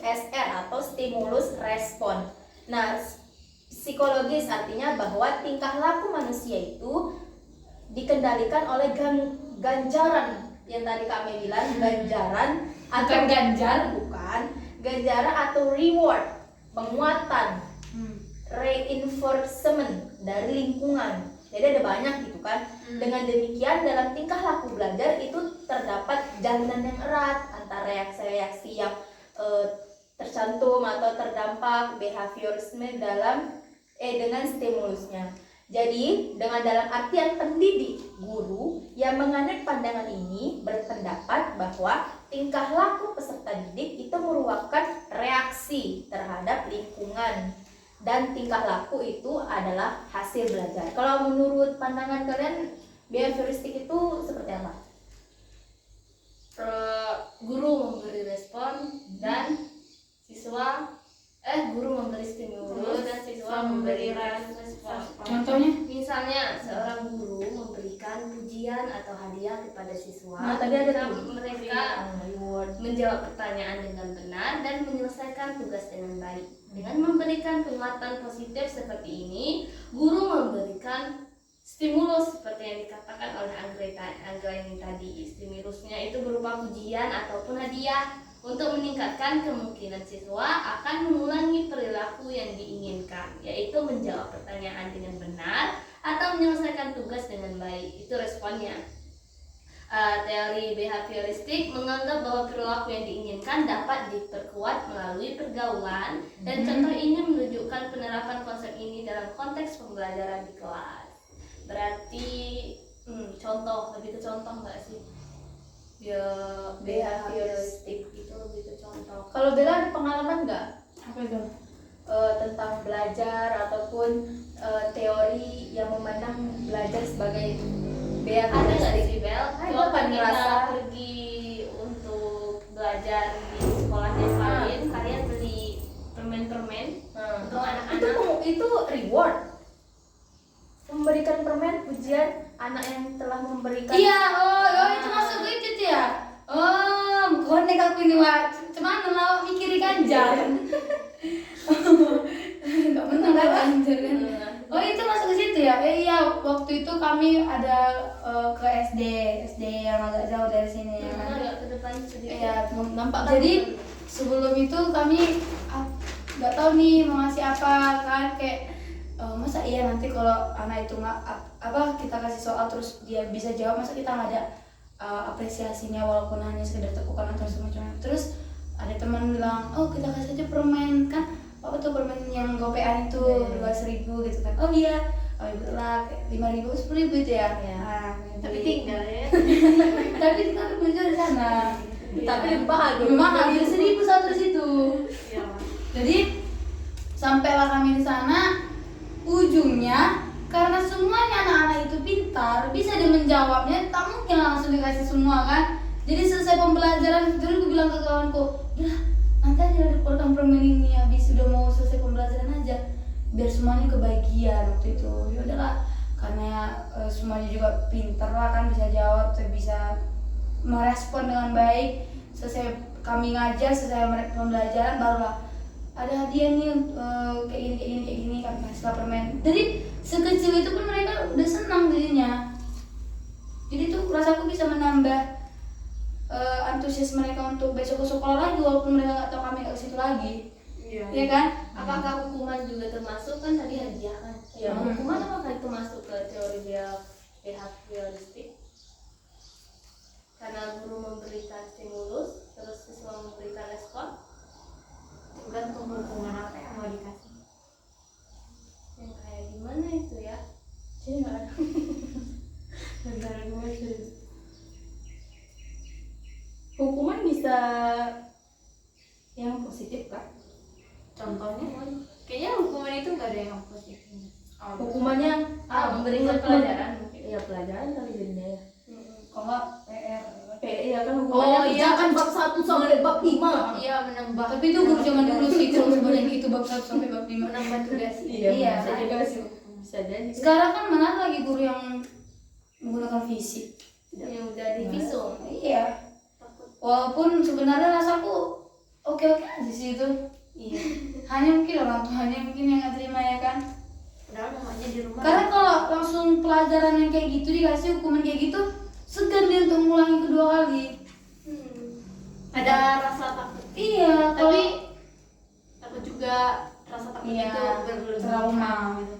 [SPEAKER 1] SR atau stimulus respon. Nah, psikologis artinya bahwa tingkah laku manusia itu dikendalikan oleh ganjaran yang tadi kami bilang, ganjaran atau
[SPEAKER 3] Bukan ganjar.
[SPEAKER 1] bukan ganjaran atau reward, penguatan, reinforcement dari lingkungan. Jadi ada banyak gitu kan. Dengan demikian dalam tingkah laku belajar itu terdapat jalinan yang erat antara reaksi-reaksi yang tercantum atau terdampak behaviorisme dengan stimulusnya. Jadi dengan dalam artian pendidik, guru yang menganut pandangan ini berpendapat bahwa tingkah laku peserta didik itu merupakan reaksi terhadap lingkungan. Dan tingkah laku itu adalah hasil belajar. Kalau menurut pandangan kalian, behavioristik itu seperti apa?
[SPEAKER 4] Guru memberi respon dan guru memberi stimulus dan siswa memberi respon.
[SPEAKER 3] Contohnya?
[SPEAKER 4] Misalnya seorang guru memberikan pujian atau hadiah kepada siswa.
[SPEAKER 1] Nah, tadi ada
[SPEAKER 4] ketika
[SPEAKER 1] tuh
[SPEAKER 4] mereka
[SPEAKER 1] reward.
[SPEAKER 4] menjawab pertanyaan dengan benar dan menyelesaikan tugas dengan baik. Dengan memberikan penguatan positif seperti ini, guru memberikan stimulus seperti yang dikatakan oleh Anggra ini tadi. Stimulusnya itu berupa pujian ataupun hadiah untuk meningkatkan kemungkinan siswa akan mengulangi perilaku yang diinginkan, yaitu menjawab pertanyaan dengan benar atau menyelesaikan tugas dengan baik. Itu responnya. Teori behavioristik menganggap bahwa perilaku yang diinginkan dapat diperkuat melalui pergaulan, dan contoh ini menunjukkan penerapan konsep ini dalam konteks pembelajaran di kelas. Berarti contoh, lebih ke contoh nggak sih? Behavioristik itu lebih ke contoh.
[SPEAKER 1] Kalau Bella ada pengalaman nggak
[SPEAKER 3] Apa itu?
[SPEAKER 1] tentang belajar ataupun teori yang memandang belajar sebagai
[SPEAKER 4] Ada nggak
[SPEAKER 1] behavioristik?
[SPEAKER 4] sih Bel?
[SPEAKER 1] Ada
[SPEAKER 4] Waktu
[SPEAKER 1] kan
[SPEAKER 4] kita
[SPEAKER 1] ngerasa?
[SPEAKER 4] pergi untuk belajar di sekolahnya kalian beli permen-permen untuk anak-anak.
[SPEAKER 1] Itu reward. Memberikan permen pujian anak yang telah memberikan.
[SPEAKER 3] Iya, itu masuk itu ya. Konek aku ini wah, cuman lo mikirin ganjar. Enggak benar lah ganjar kan. dari sini ya kan.
[SPEAKER 4] Agak ke depan sedikit.
[SPEAKER 3] Iya,
[SPEAKER 1] Nampak kan?
[SPEAKER 3] jadi sebelum itu kami nggak tahu nih mau ngasih apa kan, kayak masa iya nanti kalau anak itu nggak apa kita kasih soal terus dia bisa jawab, masa kita nggak ada apresiasinya walaupun hanya sekedar tepukan atau semacamnya. Terus ada teman bilang, oh kita kasih aja permen kan, apa tuh permen yang gopean itu 2.000 gitu kan. Oh iya, oh iya betul lah, 5.000 10.000 itu ya.
[SPEAKER 1] Iya.
[SPEAKER 3] Nah,
[SPEAKER 2] Tapi
[SPEAKER 3] jadi-
[SPEAKER 2] tinggal ya.
[SPEAKER 3] tapi tinggal belajar di sana.
[SPEAKER 1] Tapi lebih mahal.
[SPEAKER 3] Lebih mahal, jadi 1.000 satu di situ.
[SPEAKER 2] Iya.
[SPEAKER 3] Jadi sampailah kami di sana, ujungnya karena semuanya anak-anak itu pintar, bisa dia menjawabnya, tak mungkin langsung dikasih semua kan. Jadi selesai pembelajaran, dulu gue bilang ke kawanku, udah nanti aja dikeluarkan permen ini, habis udah mau selesai pembelajaran aja, biar semuanya kebagian waktu itu. Ya udahlah, karena semuanya juga pintar lah kan, bisa jawab, bisa merespon dengan baik. Selesai kami ngajar, selesai pembelajaran, barulah ada hadiah nih kayak gini kan, setelah permen. Jadi sekecil itu pun mereka udah senang jadinya. Jadi tuh rasaku bisa menambah antusias mereka untuk besok ke sekolah lagi, walaupun mereka nggak tahu kami ke situ lagi.
[SPEAKER 2] Iya.
[SPEAKER 3] Iya kan?
[SPEAKER 4] Apakah hukuman juga termasuk, kan tadi hadiah kan?
[SPEAKER 1] Iya.
[SPEAKER 4] Hukuman apakah itu masuk ke teori behavioristik? Karena guru memberikan stimulus, terus siswa memberikan respon.
[SPEAKER 2] Tergantung hukuman apa yang mau dikasih.
[SPEAKER 4] Yang kayak gimana itu ya?
[SPEAKER 1] Jadi nggak ada. Negara gue sih. Hukuman bisa yang positif kan?
[SPEAKER 2] Contohnya, kayaknya hukuman itu nggak ada yang positif.
[SPEAKER 1] Hukumannya
[SPEAKER 4] Memberikan pelajaran mungkin.
[SPEAKER 1] Iya, pelajaran kali jadinya ya.
[SPEAKER 3] Kalau nggak PR.
[SPEAKER 1] Iya kan hukumannya kerjakan bab 1 sampai bab 5.
[SPEAKER 2] Iya, menambah.
[SPEAKER 3] Tapi itu guru zaman dulu sih, kalau sebenarnya gitu bab 1 sampai bab 5.
[SPEAKER 2] menambah tugas.
[SPEAKER 3] Iya.
[SPEAKER 1] Bisa juga sih. Bisa jadi.
[SPEAKER 3] Sekarang kan mana lagi guru yang menggunakan fisik?
[SPEAKER 4] Yang udah divisum.
[SPEAKER 3] Iya. Walaupun sebenarnya rasaku oke-oke aja sih itu.
[SPEAKER 2] Iya.
[SPEAKER 3] Hanya mungkin orang tuanya mungkin yang nggak terima ya kan.
[SPEAKER 2] Padahal mamanya di rumah.
[SPEAKER 3] Karena kalau langsung pelajaran yang kayak gitu dikasih hukuman kayak gitu, segan dia untuk mengulangi kedua kali.
[SPEAKER 2] Ada rasa takut.
[SPEAKER 3] Iya,
[SPEAKER 2] Tapi takut juga rasa takut
[SPEAKER 3] iya,
[SPEAKER 2] itu berlebihan.
[SPEAKER 3] trauma gitu.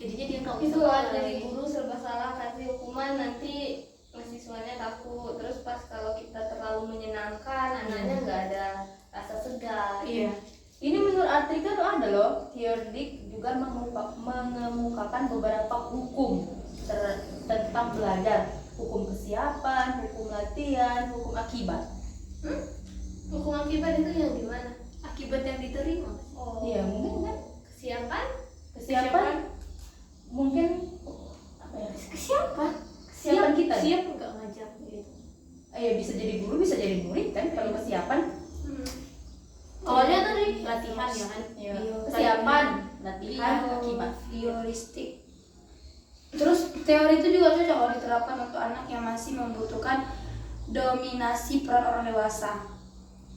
[SPEAKER 2] Jadinya dia nggak
[SPEAKER 4] Itu
[SPEAKER 2] bisa
[SPEAKER 4] lah
[SPEAKER 2] mulai.
[SPEAKER 4] dari guru serba salah kasih hukuman, nanti mahasiswanya takut. Terus pas kalau kita terlalu menyenangkan, anaknya nggak ada rasa segan.
[SPEAKER 2] Iya.
[SPEAKER 1] Ini menurut artikel tuh ada loh, teorik juga mengemukakan beberapa hukum tentang belajar, hukum kesiapan, hukum latihan, hukum akibat.
[SPEAKER 4] Hukum akibat itu yang gimana?
[SPEAKER 2] Akibat yang diterima.
[SPEAKER 4] Oh,
[SPEAKER 1] Iya, mungkin kan
[SPEAKER 4] kesiapan?
[SPEAKER 1] kesiapan mungkin apa ya?
[SPEAKER 2] Kesiapan.
[SPEAKER 1] Kesiapan kita.
[SPEAKER 2] Siap nggak ngajar gitu.
[SPEAKER 1] Ya bisa jadi guru, bisa jadi murid kan kalau kesiapan.
[SPEAKER 2] Awalnya tadi latihan ya kan.
[SPEAKER 1] Ya.
[SPEAKER 3] Iya.
[SPEAKER 1] Kesiapan, latihan, akibat.
[SPEAKER 3] Bioristik. Terus teori itu juga cocok kalau diterapkan untuk anak yang masih membutuhkan dominasi peran orang dewasa.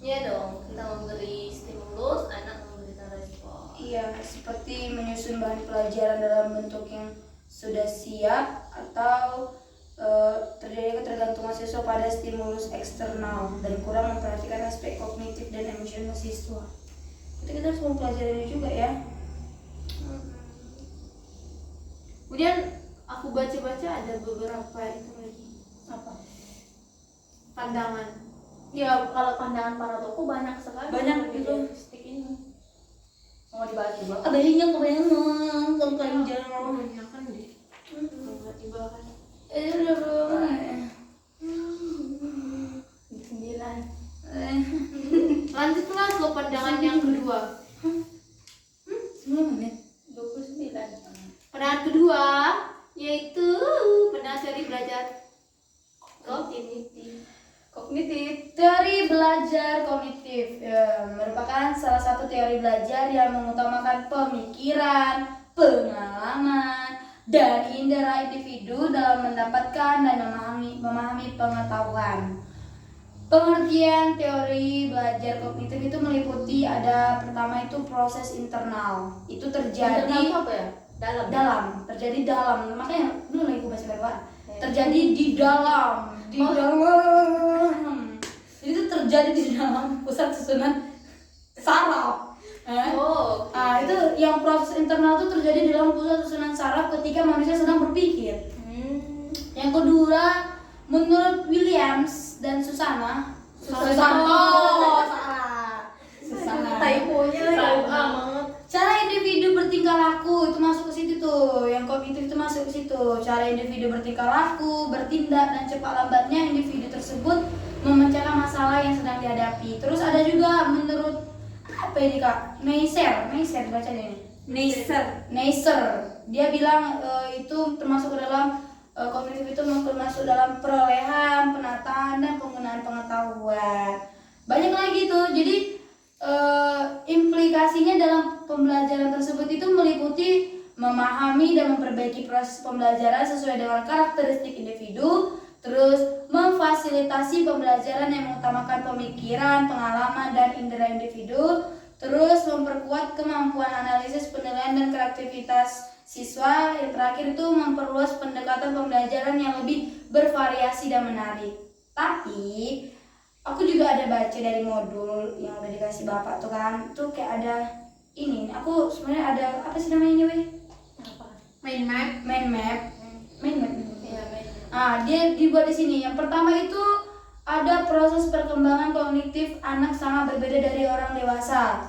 [SPEAKER 4] Iya dong, kita memberi stimulus, anak memberikan respon.
[SPEAKER 3] Iya, seperti menyusun bahan pelajaran dalam bentuk yang sudah siap atau terjadi ketergantungan siswa pada stimulus eksternal dan kurang memperhatikan aspek kognitif dan emosional siswa. Kita harus mempelajari juga ya.
[SPEAKER 2] Kemudian aku baca-baca ada beberapa itu lagi
[SPEAKER 1] Apa?
[SPEAKER 2] pandangan.
[SPEAKER 1] Ya kalau pandangan para tokoh banyak sekali.
[SPEAKER 3] Banyak
[SPEAKER 1] di
[SPEAKER 3] gitu.
[SPEAKER 1] stick ini. Mau dibahas juga?
[SPEAKER 3] Ada yang kebayang kalau panjang.
[SPEAKER 2] Kebanyakan deh. Nggak dibahas.
[SPEAKER 1] Sembilan.
[SPEAKER 2] Lanjutlah ke pandangan yang kedua.
[SPEAKER 3] 9 menit.
[SPEAKER 1] 29.
[SPEAKER 2] Pandangan kedua yaitu pandangan teori belajar
[SPEAKER 4] Kognitif.
[SPEAKER 1] Kognitif.
[SPEAKER 3] Teori belajar kognitif merupakan salah satu teori belajar yang mengutamakan pemikiran, pengalaman, dan indera individu dalam mendapatkan dan memahami pengetahuan. Pengertian teori belajar kognitif itu meliputi ada pertama itu proses internal. Itu terjadi
[SPEAKER 1] Internal itu apa ya? Dalam.
[SPEAKER 3] terjadi dalam, makanya dulu lagi gue baca terjadi di dalam di dalam itu terjadi di dalam pusat susunan saraf.
[SPEAKER 4] Oh,
[SPEAKER 3] Itu yang proses internal itu terjadi di dalam pusat susunan saraf ketika manusia sedang berpikir. Yang kedua, menurut Williams dan Susana,
[SPEAKER 2] Typonya jauh banget.
[SPEAKER 3] cara individu bertingkah laku itu masuk ke situ tuh, yang kognitif itu masuk ke situ. Cara individu bertingkah laku, bertindak, dan cepat lambatnya individu tersebut memecahkan masalah yang sedang dihadapi. Terus ada juga menurut apa ini kak? Neisser baca ini. Neisser, dia bilang itu termasuk ke dalam kognitif itu termasuk dalam perolehan, penataan, dan penggunaan pengetahuan. Banyak lagi tuh. Jadi implikasinya dalam pembelajaran tersebut itu meliputi memahami dan memperbaiki proses pembelajaran sesuai dengan karakteristik individu, terus memfasilitasi pembelajaran yang mengutamakan pemikiran, pengalaman, dan indera individu, terus memperkuat kemampuan analisis, penilaian, dan kreativitas siswa. Yang terakhir itu memperluas pendekatan pembelajaran yang lebih bervariasi dan menarik. Tapi aku juga ada baca dari modul yang udah dikasih bapak tuh kan, tuh kayak ada ini. Aku sebenarnya ada apa sih namanya weh?
[SPEAKER 2] Mind map.
[SPEAKER 3] Iya, dia dibuat di sini. Yang pertama itu ada proses perkembangan kognitif anak sangat berbeda dari orang dewasa.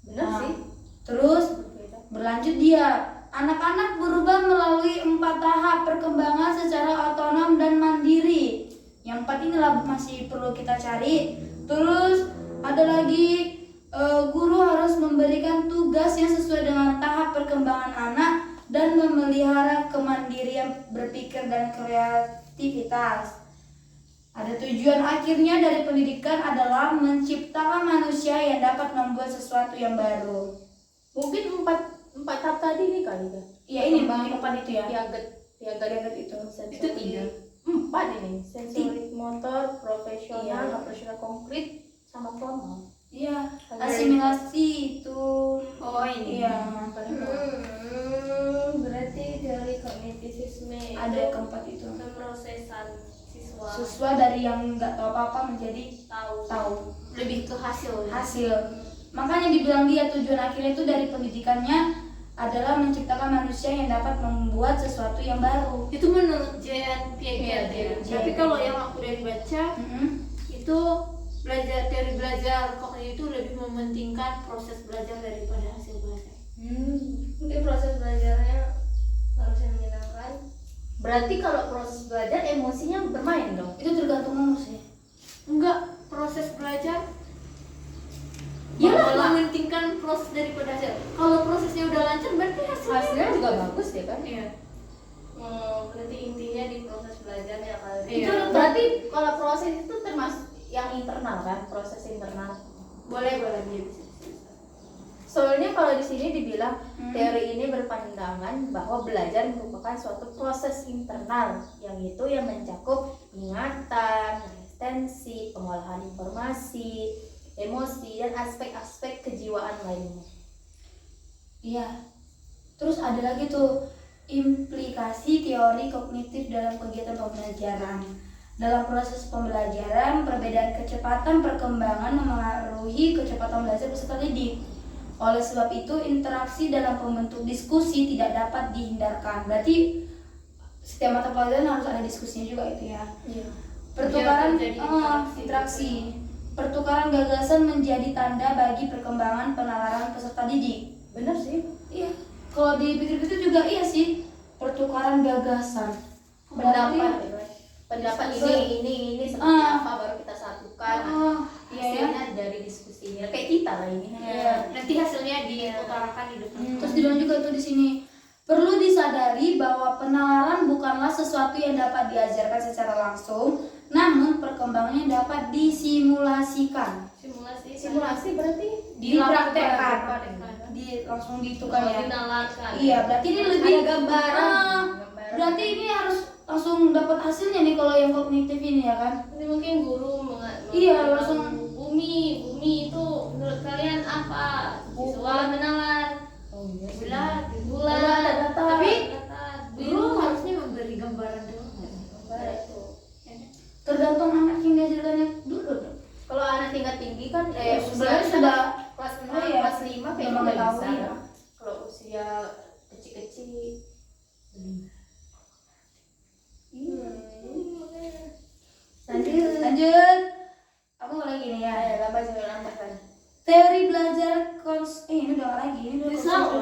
[SPEAKER 1] Bener sih.
[SPEAKER 3] Terus berlanjut dia, anak-anak berubah melalui 4 tahap perkembangan secara otonom dan mandiri. Yang 4 inilah masih perlu kita cari. Terus ada lagi guru harus memberikan tugas yang sesuai dengan tahap perkembangan anak dan memelihara kemandirian berpikir dan kreativitas. Ada tujuan akhirnya dari pendidikan adalah menciptakan manusia yang dapat membuat sesuatu yang baru.
[SPEAKER 1] Mungkin empat tahap tadi nih kali kan?
[SPEAKER 3] Iya ini bang, 4 itu ya.
[SPEAKER 1] Piaget itu. Itu 3. 4 ini. Sensorik motor, profesional, operasional konkret, sama formal.
[SPEAKER 3] Iya, asimilasi itu.
[SPEAKER 2] Oh ini.
[SPEAKER 3] Iya.
[SPEAKER 4] Berarti teori kognitivisme
[SPEAKER 3] Ada
[SPEAKER 4] itu
[SPEAKER 3] keempat itu.
[SPEAKER 4] pemrosesan siswa
[SPEAKER 3] Siswa dari yang nggak tahu apa-apa menjadi tahu
[SPEAKER 2] Lebih ke hasil.
[SPEAKER 3] hasil. Makanya dibilang dia tujuan akhirnya itu dari pendidikannya adalah menciptakan manusia yang dapat membuat sesuatu yang baru.
[SPEAKER 2] Itu menurut Jean Piaget ya. Tapi kalau yang aku dari baca itu teori belajar kognitif itu lebih mementingkan proses belajar daripada hasil belajar.
[SPEAKER 4] mungkin proses belajarnya harusnya menyenangkan.
[SPEAKER 1] Berarti kalau proses belajar emosinya bermain dong.
[SPEAKER 3] Itu tergantung manusia.
[SPEAKER 2] Enggak, proses belajar
[SPEAKER 1] Iya lah.
[SPEAKER 2] mementingkan proses daripada hasil. Kalau prosesnya udah lancar berarti
[SPEAKER 1] Hasilnya juga bagus ya kan?
[SPEAKER 2] Iya.
[SPEAKER 4] Berarti intinya di proses belajarnya kali.
[SPEAKER 2] Iya.
[SPEAKER 1] Itu berarti kalau proses itu termasuk yang internal kan? Proses internal.
[SPEAKER 2] Boleh dia bisa.
[SPEAKER 1] Soalnya kalau di sini dibilang teori ini berpandangan bahwa belajar merupakan suatu proses internal yang mencakup ingatan, retensi, pengolahan informasi, emosi, dan aspek-aspek kejiwaan lainnya.
[SPEAKER 3] Iya. Terus ada lagi tuh implikasi teori kognitif dalam kegiatan pembelajaran. Dalam proses pembelajaran, perbedaan kecepatan perkembangan memengaruhi kecepatan belajar peserta didik. Oleh sebab itu, interaksi dalam pembentuk diskusi tidak dapat dihindarkan. Berarti setiap mata pelajaran harus ada diskusinya juga itu ya.
[SPEAKER 1] Iya.
[SPEAKER 3] Pertukaran
[SPEAKER 2] Jadi
[SPEAKER 3] interaksi. Pertukaran gagasan menjadi tanda bagi perkembangan penalaran peserta didik.
[SPEAKER 1] Bener sih.
[SPEAKER 3] Iya. Kalau dipikir-pikir juga iya sih. Pertukaran gagasan.
[SPEAKER 1] Pendapat ini seperti apa baru kita satukan.
[SPEAKER 3] Iya ya.
[SPEAKER 1] Hasilnya dari diskusinya. Kayak kita lah ini.
[SPEAKER 3] Iya.
[SPEAKER 2] Nanti hasilnya diutarakan di depan.
[SPEAKER 3] Terus dibilang juga tuh di sini, perlu disadari bahwa penalaran bukanlah sesuatu yang dapat diajarkan secara langsung, namun perkembangannya dapat disimulasikan.
[SPEAKER 4] Simulasi berarti
[SPEAKER 3] Dipraktekkan. Langsung dihitungan ya.
[SPEAKER 4] dinalarkan.
[SPEAKER 3] Iya, berarti ini lebih
[SPEAKER 1] Ada gambaran.
[SPEAKER 3] Berarti ini harus langsung dapat hasilnya nih kalau yang kognitif ini ya kan?
[SPEAKER 4] Ini mungkin guru
[SPEAKER 3] Iya, langsung.
[SPEAKER 4] bumi itu menurut kalian apa? Siswa menalar bulat
[SPEAKER 2] Tapi
[SPEAKER 4] datar,
[SPEAKER 2] guru harusnya memberi gambaran dulu.
[SPEAKER 4] Gambar itu.
[SPEAKER 3] teori belajar ini udah lagi, ini udah
[SPEAKER 2] Sama.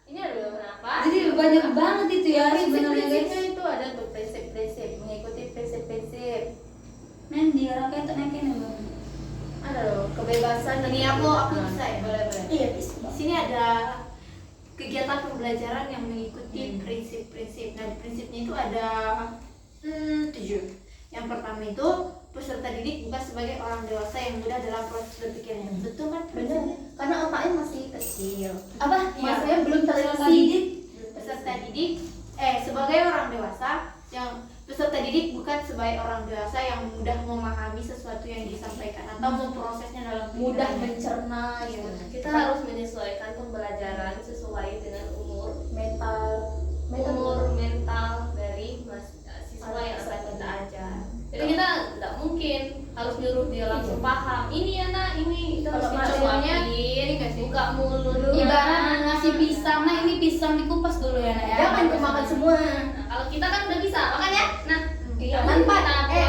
[SPEAKER 4] Ini adalah kenapa?
[SPEAKER 3] Jadi banyak banget itu ya sebenarnya guys.
[SPEAKER 1] Prinsip-prinsipnya itu ada tuh prinsip-prinsip, mengikuti prinsip-prinsip.
[SPEAKER 3] Men di rakyat naikin ya.
[SPEAKER 1] Ada loh, kebebasan.
[SPEAKER 2] Ini aku bisa ya.
[SPEAKER 1] Boleh boleh.
[SPEAKER 3] Iya bisa.
[SPEAKER 2] Di sini ada kegiatan pembelajaran yang mengikuti prinsip-prinsip. Nah, prinsipnya itu ada 7. Yang pertama itu peserta didik bukan sebagai orang dewasa yang mudah dalam proses berpikirnya. Betul kan?
[SPEAKER 1] Bener. Karena otaknya masih kecil.
[SPEAKER 3] Apa?
[SPEAKER 1] Maksudnya belum
[SPEAKER 3] Peserta
[SPEAKER 1] terisi.
[SPEAKER 3] didik.
[SPEAKER 2] Peserta didik sebagai orang dewasa yang peserta didik bukan sebagai orang dewasa yang mudah memahami sesuatu yang disampaikan atau memprosesnya dalam
[SPEAKER 1] Mudah
[SPEAKER 2] pikirannya.
[SPEAKER 1] mencerna gitu.
[SPEAKER 4] Kita harus menyesuaikan pembelajaran sesuai dengan umur
[SPEAKER 1] mental
[SPEAKER 4] mental dari siswa yang akan kita ajar. Jadi kita nggak mungkin harus nyuruh dia langsung paham. Ini ya nak, ini kita harus
[SPEAKER 1] Kalau
[SPEAKER 4] dicobain,
[SPEAKER 2] ini nggak sih?
[SPEAKER 4] buka mulut dulu.
[SPEAKER 3] Ibarat ngasih pisang, nah ini pisang dikupas dulu ya nak ya.
[SPEAKER 1] Jangan kemakan semua.
[SPEAKER 4] Nah, kalau kita kan udah bisa makan ya. Nah,
[SPEAKER 1] Iya,
[SPEAKER 4] tanpa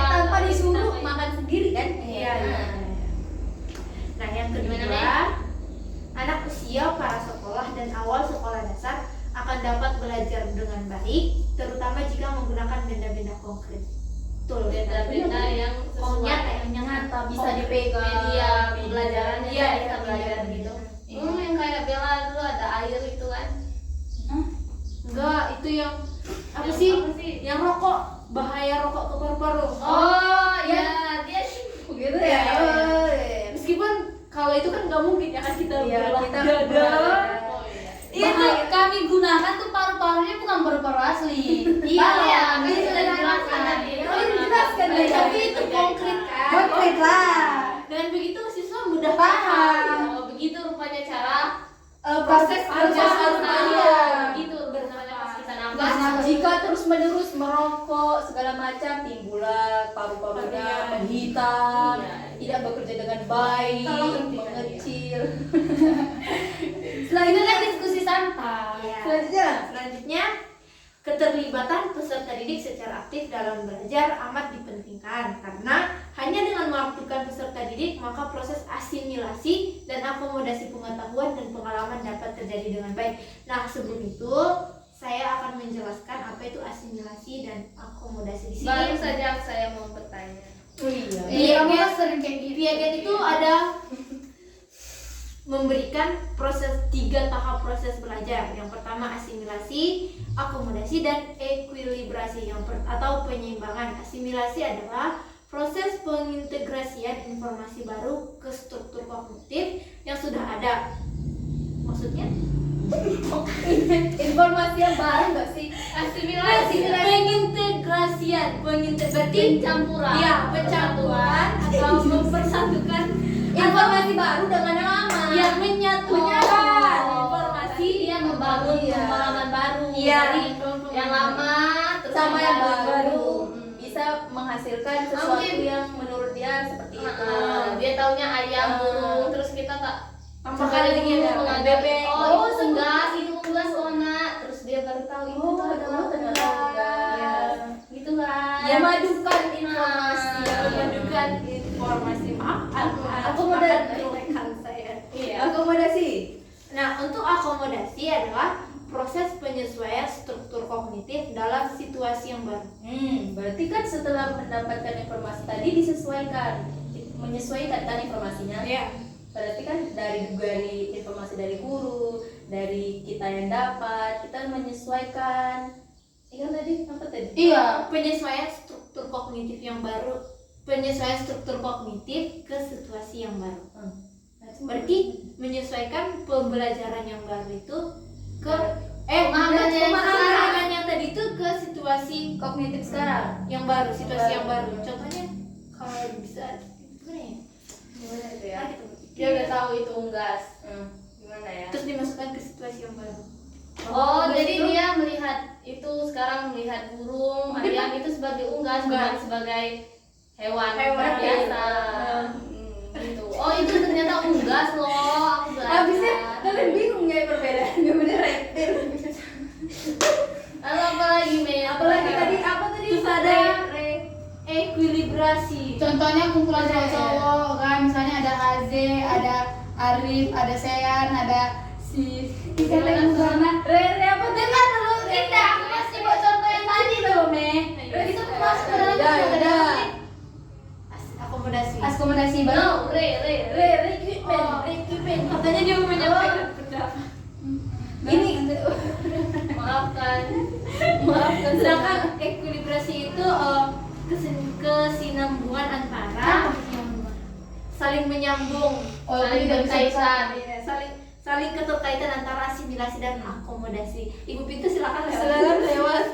[SPEAKER 1] tanpa disuruh makan sendiri kan?
[SPEAKER 2] Iya. Nah, yang kedua,
[SPEAKER 4] Gimana,
[SPEAKER 2] anak usia prasekolah dan awal sekolah dasar akan dapat belajar dengan baik, terutama jika menggunakan benda-benda konkret. Betul.
[SPEAKER 4] benda-benda yang
[SPEAKER 2] Oh,
[SPEAKER 4] sesuai
[SPEAKER 2] nyata yang nyata
[SPEAKER 1] Bisa dipegang.
[SPEAKER 4] media pembelajarannya.
[SPEAKER 2] Iya,
[SPEAKER 4] kita
[SPEAKER 2] iya,
[SPEAKER 4] belajar
[SPEAKER 2] iya.
[SPEAKER 4] gitu.
[SPEAKER 2] Iya.
[SPEAKER 4] Yang kayak Bella dulu ada air itu kan.
[SPEAKER 2] Enggak, itu yang apa
[SPEAKER 4] Yang
[SPEAKER 2] sih?
[SPEAKER 4] apa sih?
[SPEAKER 2] Yang rokok, bahaya rokok ke paru-paru.
[SPEAKER 4] Oh ya, dia sih
[SPEAKER 1] Gitu
[SPEAKER 2] Iya,
[SPEAKER 1] ya. Oh, iya.
[SPEAKER 2] Meskipun kalau itu kan nggak mungkin ya kan kita
[SPEAKER 1] Iya,
[SPEAKER 2] belah
[SPEAKER 1] kita
[SPEAKER 2] dada.
[SPEAKER 1] belah.
[SPEAKER 4] Oh iya.
[SPEAKER 3] Iya tuh kami gunakan tuh paru-parunya bukan paru-paru asli.
[SPEAKER 4] Iya, iya,
[SPEAKER 3] Tahu?
[SPEAKER 4] kan sudah dijelaskan tadi.
[SPEAKER 1] Oh, ini dijelaskan
[SPEAKER 2] Nah,
[SPEAKER 1] ya.
[SPEAKER 2] tapi itu konkret kan.
[SPEAKER 3] Konkret lah.
[SPEAKER 2] Dengan begitu siswa mudah
[SPEAKER 3] Paham.
[SPEAKER 4] Oh, begitu rupanya cara
[SPEAKER 3] Proses
[SPEAKER 4] kerja
[SPEAKER 3] paru-paru
[SPEAKER 4] iya. Begitu rupanya pas kita
[SPEAKER 1] Nah,
[SPEAKER 4] nafas.
[SPEAKER 1] jika terus-menerus merokok segala macam timbullah paru-parunya
[SPEAKER 2] Iya.
[SPEAKER 1] menghitam,
[SPEAKER 4] Iya.
[SPEAKER 1] tidak bekerja dengan baik,
[SPEAKER 2] Tolong hentikan
[SPEAKER 1] mengecil.
[SPEAKER 3] Selanjutnya diskusi santai.
[SPEAKER 2] Iya.
[SPEAKER 1] Selanjutnya,
[SPEAKER 2] Selanjutnya, keterlibatan peserta didik secara aktif dalam belajar amat dipentingkan karena hanya dengan mengaktifkan peserta didik maka proses asimilasi dan akomodasi pengetahuan dan pengalaman dapat terjadi dengan baik. Nah, sebelum itu saya akan menjelaskan apa itu asimilasi dan akomodasi di sini.
[SPEAKER 4] Baru saja saya mau bertanya.
[SPEAKER 1] oh iya.
[SPEAKER 3] Iya, kamu kan sering kayak gitu.
[SPEAKER 2] Piaget itu ada memberikan 3 tahap proses belajar. Yang pertama asimilasi, akomodasi, dan ekuilibrasi atau penyeimbangan. Asimilasi adalah proses pengintegrasian informasi baru ke struktur kognitif yang sudah ada. Maksudnya?
[SPEAKER 1] Informasi yang baru nggak sih?
[SPEAKER 4] Asimilasi.
[SPEAKER 2] Pengintegrasian, berarti
[SPEAKER 4] Campuran.
[SPEAKER 2] Iya, pencampuran atau mempersatukan
[SPEAKER 1] Informasi baru dengan yang lama.
[SPEAKER 2] yang menyatukan
[SPEAKER 4] Informasi dia membangun
[SPEAKER 1] Iya.
[SPEAKER 4] pengalaman baru
[SPEAKER 2] Iya.
[SPEAKER 4] dari yang lama terus
[SPEAKER 1] Sama yang baru
[SPEAKER 4] baru.
[SPEAKER 1] bisa menghasilkan sesuatu
[SPEAKER 4] Mungkin.
[SPEAKER 1] yang menurut dia seperti itu.
[SPEAKER 4] Dia taunya ayam,
[SPEAKER 1] Ah.
[SPEAKER 4] burung, terus kita tak
[SPEAKER 2] Sekali lagi ada
[SPEAKER 4] mengambil
[SPEAKER 2] bebek.
[SPEAKER 4] oh
[SPEAKER 1] Oh,
[SPEAKER 4] itu unggas, itu unggas nak. Terus dia baru tahu itu
[SPEAKER 1] Oh,
[SPEAKER 4] tuh adalah
[SPEAKER 1] ternyata unggas.
[SPEAKER 4] Ya, gitu kan.
[SPEAKER 1] Ya, memadukan informasi.
[SPEAKER 4] Ah.
[SPEAKER 2] memadukan informasi. Maaf,
[SPEAKER 1] Akomodasi.
[SPEAKER 2] rekan saya.
[SPEAKER 4] Iya.
[SPEAKER 1] Akomodasi.
[SPEAKER 2] Nah, untuk akomodasi adalah proses penyesuaian struktur kognitif dalam situasi yang baru.
[SPEAKER 1] Berarti kan setelah mendapatkan informasi tadi disesuaikan, menyesuaikan kan informasinya.
[SPEAKER 2] Iya.
[SPEAKER 1] Berarti kan dari informasi dari guru, dari kita yang dapat, kita menyesuaikan. Iya tadi apa tadi?
[SPEAKER 3] Iya.
[SPEAKER 2] Penyesuaian struktur kognitif yang baru, penyesuaian struktur kognitif ke situasi yang baru. Berarti menyesuaikan pembelajaran yang baru itu ke pemahaman yang tadi itu ke situasi
[SPEAKER 1] Kognitif sekarang.
[SPEAKER 2] yang baru, situasi yang baru. Contohnya kalau bisa gimana ya?
[SPEAKER 1] Gimana itu ya?
[SPEAKER 4] Dia udah tahu itu unggas. Gimana ya?
[SPEAKER 2] Terus dimasukkan ke situasi yang baru.
[SPEAKER 4] Oh,
[SPEAKER 1] Unggas
[SPEAKER 4] jadi
[SPEAKER 1] itu?
[SPEAKER 4] dia melihat itu sekarang melihat burung, ayam itu sebagai unggas, bukan sebagai hewan biasa. Gitu. Oh, itu ternyata unggas loh. Aku belajar.
[SPEAKER 1] Habisnya kalian bingung ya perbedaannya bener reptil.
[SPEAKER 4] Lalu apa lagi, Mei?
[SPEAKER 1] Apalagi tadi apa tadi?
[SPEAKER 2] Terus ada
[SPEAKER 1] Re-
[SPEAKER 2] ekuilibrasi.
[SPEAKER 3] Contohnya kumpulan cowok-cowok kan, misalnya ada Haze, ada Arif, ada Sean, ada si siapa yang mana?
[SPEAKER 1] Rere apa tuh?
[SPEAKER 3] Dengar dulu, tidak. Aku masih buat contoh yang tadi loh, Me. Itu masuk ke dalam
[SPEAKER 1] Udah.
[SPEAKER 2] Akomodasi.
[SPEAKER 3] akomodasi baru.
[SPEAKER 4] No,
[SPEAKER 1] Recruitment.
[SPEAKER 2] Katanya dia mau menyampaikan pendapat.
[SPEAKER 3] Ini
[SPEAKER 4] maafkan.
[SPEAKER 2] Sedangkan ekuilibrasi itu kesinambungan antara saling menyambung,
[SPEAKER 3] Oh,
[SPEAKER 4] Saling
[SPEAKER 3] tidak bisa
[SPEAKER 4] berkaitan.
[SPEAKER 2] ya, saling keterkaitan antara asimilasi dan akomodasi. Ibu Pintu silakan lewat.
[SPEAKER 1] Silakan lewat.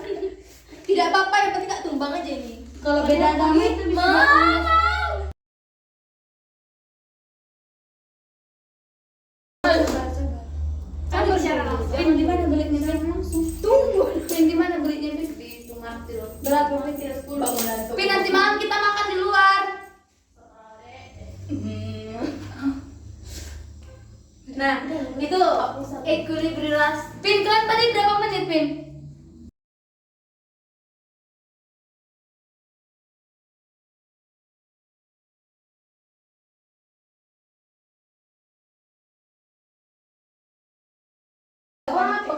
[SPEAKER 1] Tidak apa-apa, yang penting gak tumbang aja ini.
[SPEAKER 3] kalau beda agama itu bisa
[SPEAKER 2] Aduh, secara langsung.
[SPEAKER 3] Pin di mana belinya Pin langsung? Tunggu. Pin di mana belinya Pin?
[SPEAKER 4] Di Sumartir.
[SPEAKER 3] Berapa Pin? 10.
[SPEAKER 1] Bangunan tuh.
[SPEAKER 3] Pin nanti malam kita makan di luar.
[SPEAKER 2] Nah, itu ekuilibrasi.
[SPEAKER 3] Pin kan tadi berapa menit Pin?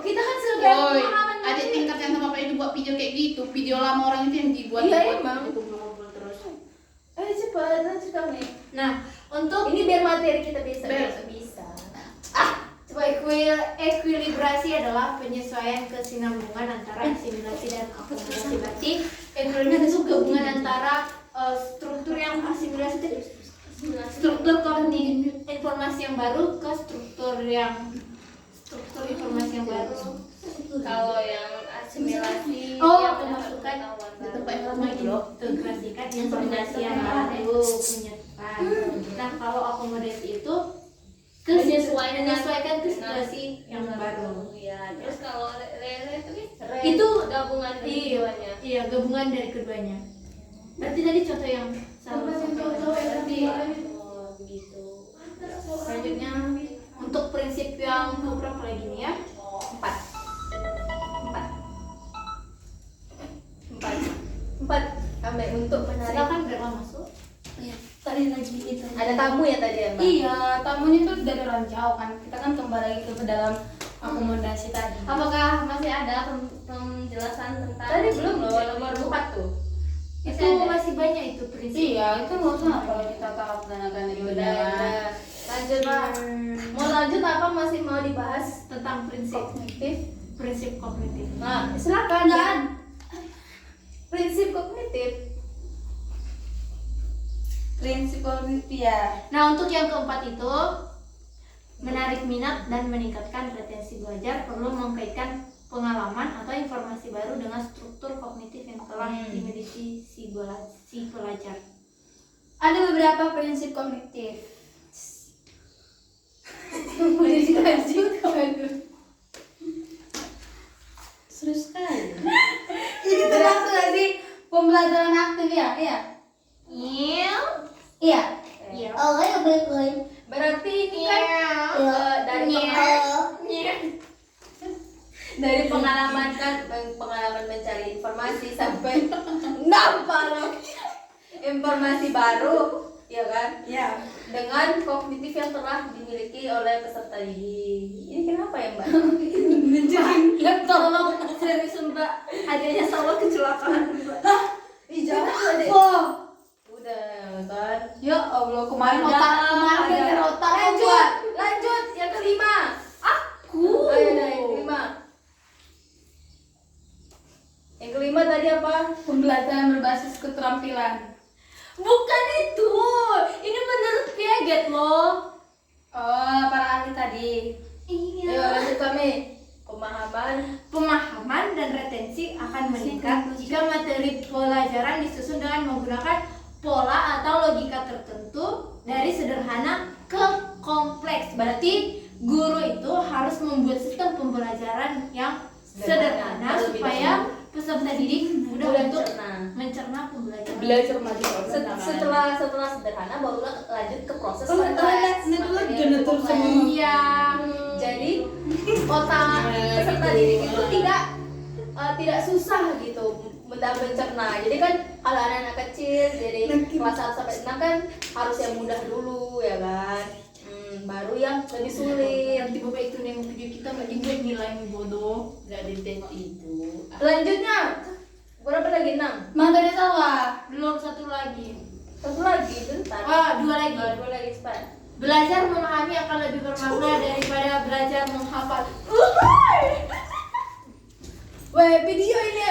[SPEAKER 1] Kita kan sudah
[SPEAKER 5] Woi, adik tingkat yang sama Pak itu buat video kayak gitu, video lama orang itu yang dibuat.
[SPEAKER 1] Iya, emang.
[SPEAKER 5] Itu ngumpul terus.
[SPEAKER 1] cepat lanjut kami.
[SPEAKER 2] Nah, untuk
[SPEAKER 1] Ini biar materi kita bisa
[SPEAKER 5] Biar-
[SPEAKER 1] bisa.
[SPEAKER 2] coba ekuilibrasi adalah penyesuaian kesinambungan antara asimilasi dan akomodasi. Berarti ekuilibrasi itu gabungan antara struktur yang asimilasi itu struktur kognitif informasi yang baru ke struktur informasi yang baru.
[SPEAKER 4] Kalau yang asimilasi
[SPEAKER 2] Oh,
[SPEAKER 4] yang
[SPEAKER 2] memasukkan
[SPEAKER 4] pengetahuan
[SPEAKER 5] di
[SPEAKER 4] baru.
[SPEAKER 5] tempat yang lama itu loh.
[SPEAKER 2] Integrasikan informasi yang baru menyertakan. Nah, kalau akomodasi itu menyesuaikan ke situasi yang baru.
[SPEAKER 4] Iya, terus kalau Rere
[SPEAKER 2] Itu
[SPEAKER 4] gabungan dari keduanya.
[SPEAKER 2] Iya, gabungan dari keduanya. Berarti tadi contoh yang sama berarti
[SPEAKER 4] Oh, begitu.
[SPEAKER 2] selanjutnya untuk prinsip yang keberapa lagi nih ya? 4.
[SPEAKER 1] 4 sampai untuk menarik.
[SPEAKER 2] Silakan berapa masuk?
[SPEAKER 3] Iya, tadi lagi itu.
[SPEAKER 1] Ada tamu ya tadi ya, Mbak?
[SPEAKER 3] Iya, tamunya tuh dari orang jauh kan. Kita kan kembali lagi ke dalam akomodasi tadi.
[SPEAKER 4] Apakah masih ada penjelasan tentang
[SPEAKER 1] Tadi belum loh, nomor 4 tuh.
[SPEAKER 2] Itu masih banyak itu prinsip.
[SPEAKER 3] Iya, itu nggak usah kalau kita tahu gunakan itu
[SPEAKER 1] Udah. Lanjut, Pak. Mau lanjut apa masih mau dibahas?
[SPEAKER 2] Tentang prinsip kognitif.
[SPEAKER 1] Nah, silakan.
[SPEAKER 3] Dan
[SPEAKER 1] Prinsip kognitif.
[SPEAKER 3] prinsip kognitif ya.
[SPEAKER 2] Nah, untuk yang keempat itu menarik minat dan meningkatkan retensi belajar perlu mengkaitkan pengalaman atau informasi baru dengan struktur kognitif yang telah dimiliki si pelajar.
[SPEAKER 3] Ada beberapa prinsip kognitif.
[SPEAKER 1] Seru sekali.
[SPEAKER 3] Ini termasuk nggak sih pembelajaran aktif ya? Iya. Iya.
[SPEAKER 2] Iya.
[SPEAKER 3] Oh, ya baik.
[SPEAKER 1] Berarti ini kan dari pengalaman kan pengalaman mencari informasi sampai nampak informasi baru, ya kan?
[SPEAKER 3] Iya.
[SPEAKER 1] Dengan kognitif yang telah dimiliki oleh peserta didik. Ini kenapa ya, Mbak?
[SPEAKER 3] Ya tolong.
[SPEAKER 2] Serius Mbak, adanya sama kecelakaan Mbak.
[SPEAKER 1] Ih, jangan deh.
[SPEAKER 3] Oh,
[SPEAKER 1] Udah, kan?
[SPEAKER 3] ya Allah, kemarin
[SPEAKER 2] Ada,
[SPEAKER 3] kemarin
[SPEAKER 2] ada.
[SPEAKER 3] otak
[SPEAKER 1] Lanjut, yang kelima.
[SPEAKER 2] Aku.
[SPEAKER 1] Ayo, dah, yang kelima. Yang kelima tadi apa?
[SPEAKER 3] pembelajaran berbasis keterampilan.
[SPEAKER 2] Bukan itu. Ini menurut Piaget loh.
[SPEAKER 3] Oh, para ahli tadi.
[SPEAKER 1] Ayo,
[SPEAKER 2] Iya.
[SPEAKER 1] lanjut kami.
[SPEAKER 2] Pemahaman dan retensi akan meningkat jika materi pelajaran disusun dengan menggunakan pola atau logika tertentu dari sederhana ke kompleks. Berarti guru itu harus membuat sistem pembelajaran yang sederhana supaya peserta didik mudah untuk mencerna pembelajaran.
[SPEAKER 1] Belajar lagi. Setelah sederhana barulah lanjut ke proses
[SPEAKER 3] Oh,
[SPEAKER 1] kompleks.
[SPEAKER 3] itu
[SPEAKER 1] Materi
[SPEAKER 3] lagi
[SPEAKER 1] yang kompleks.
[SPEAKER 2] Iya.
[SPEAKER 1] Jadi otak peserta didik itu tidak susah gitu mencerna. Jadi kan kalau anak-anak kecil jadi kelas 1 sampai 6 kan harus yang mudah dulu ya kan. Baru yang lebih sulit.
[SPEAKER 2] Nanti bapak itu nengok video kita nggak dibuat nilai bodoh.
[SPEAKER 5] Gak ada tes itu.
[SPEAKER 1] Selanjutnya berapa lagi 6?
[SPEAKER 3] Mata dia salah.
[SPEAKER 2] Belum satu lagi.
[SPEAKER 1] Satu lagi bentar.
[SPEAKER 2] Dua lagi.
[SPEAKER 1] Dua lagi cepat.
[SPEAKER 2] Belajar memahami akan lebih bermakna daripada belajar menghafal.
[SPEAKER 1] Weh, video ini.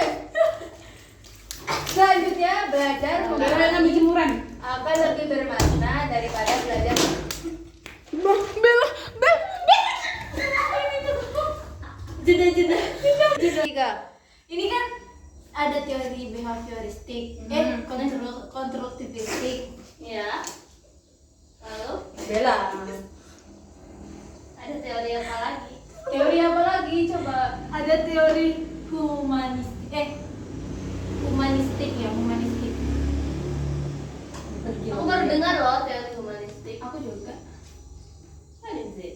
[SPEAKER 1] Selanjutnya belajar
[SPEAKER 5] Gak
[SPEAKER 1] memahami
[SPEAKER 5] ada ngambil jemuran.
[SPEAKER 1] akan lebih bermakna daripada belajar.
[SPEAKER 2] Tiga. Ini kan ada teori behavioristik, konstruktivistik.
[SPEAKER 4] Ya. Lalu
[SPEAKER 1] Bella.
[SPEAKER 4] ada teori apa lagi?
[SPEAKER 1] Teori apa lagi coba?
[SPEAKER 2] Ada teori humanistik ya, humanistik.
[SPEAKER 4] Aku baru dengar loh teori humanistik.
[SPEAKER 2] Aku juga.
[SPEAKER 4] What is it?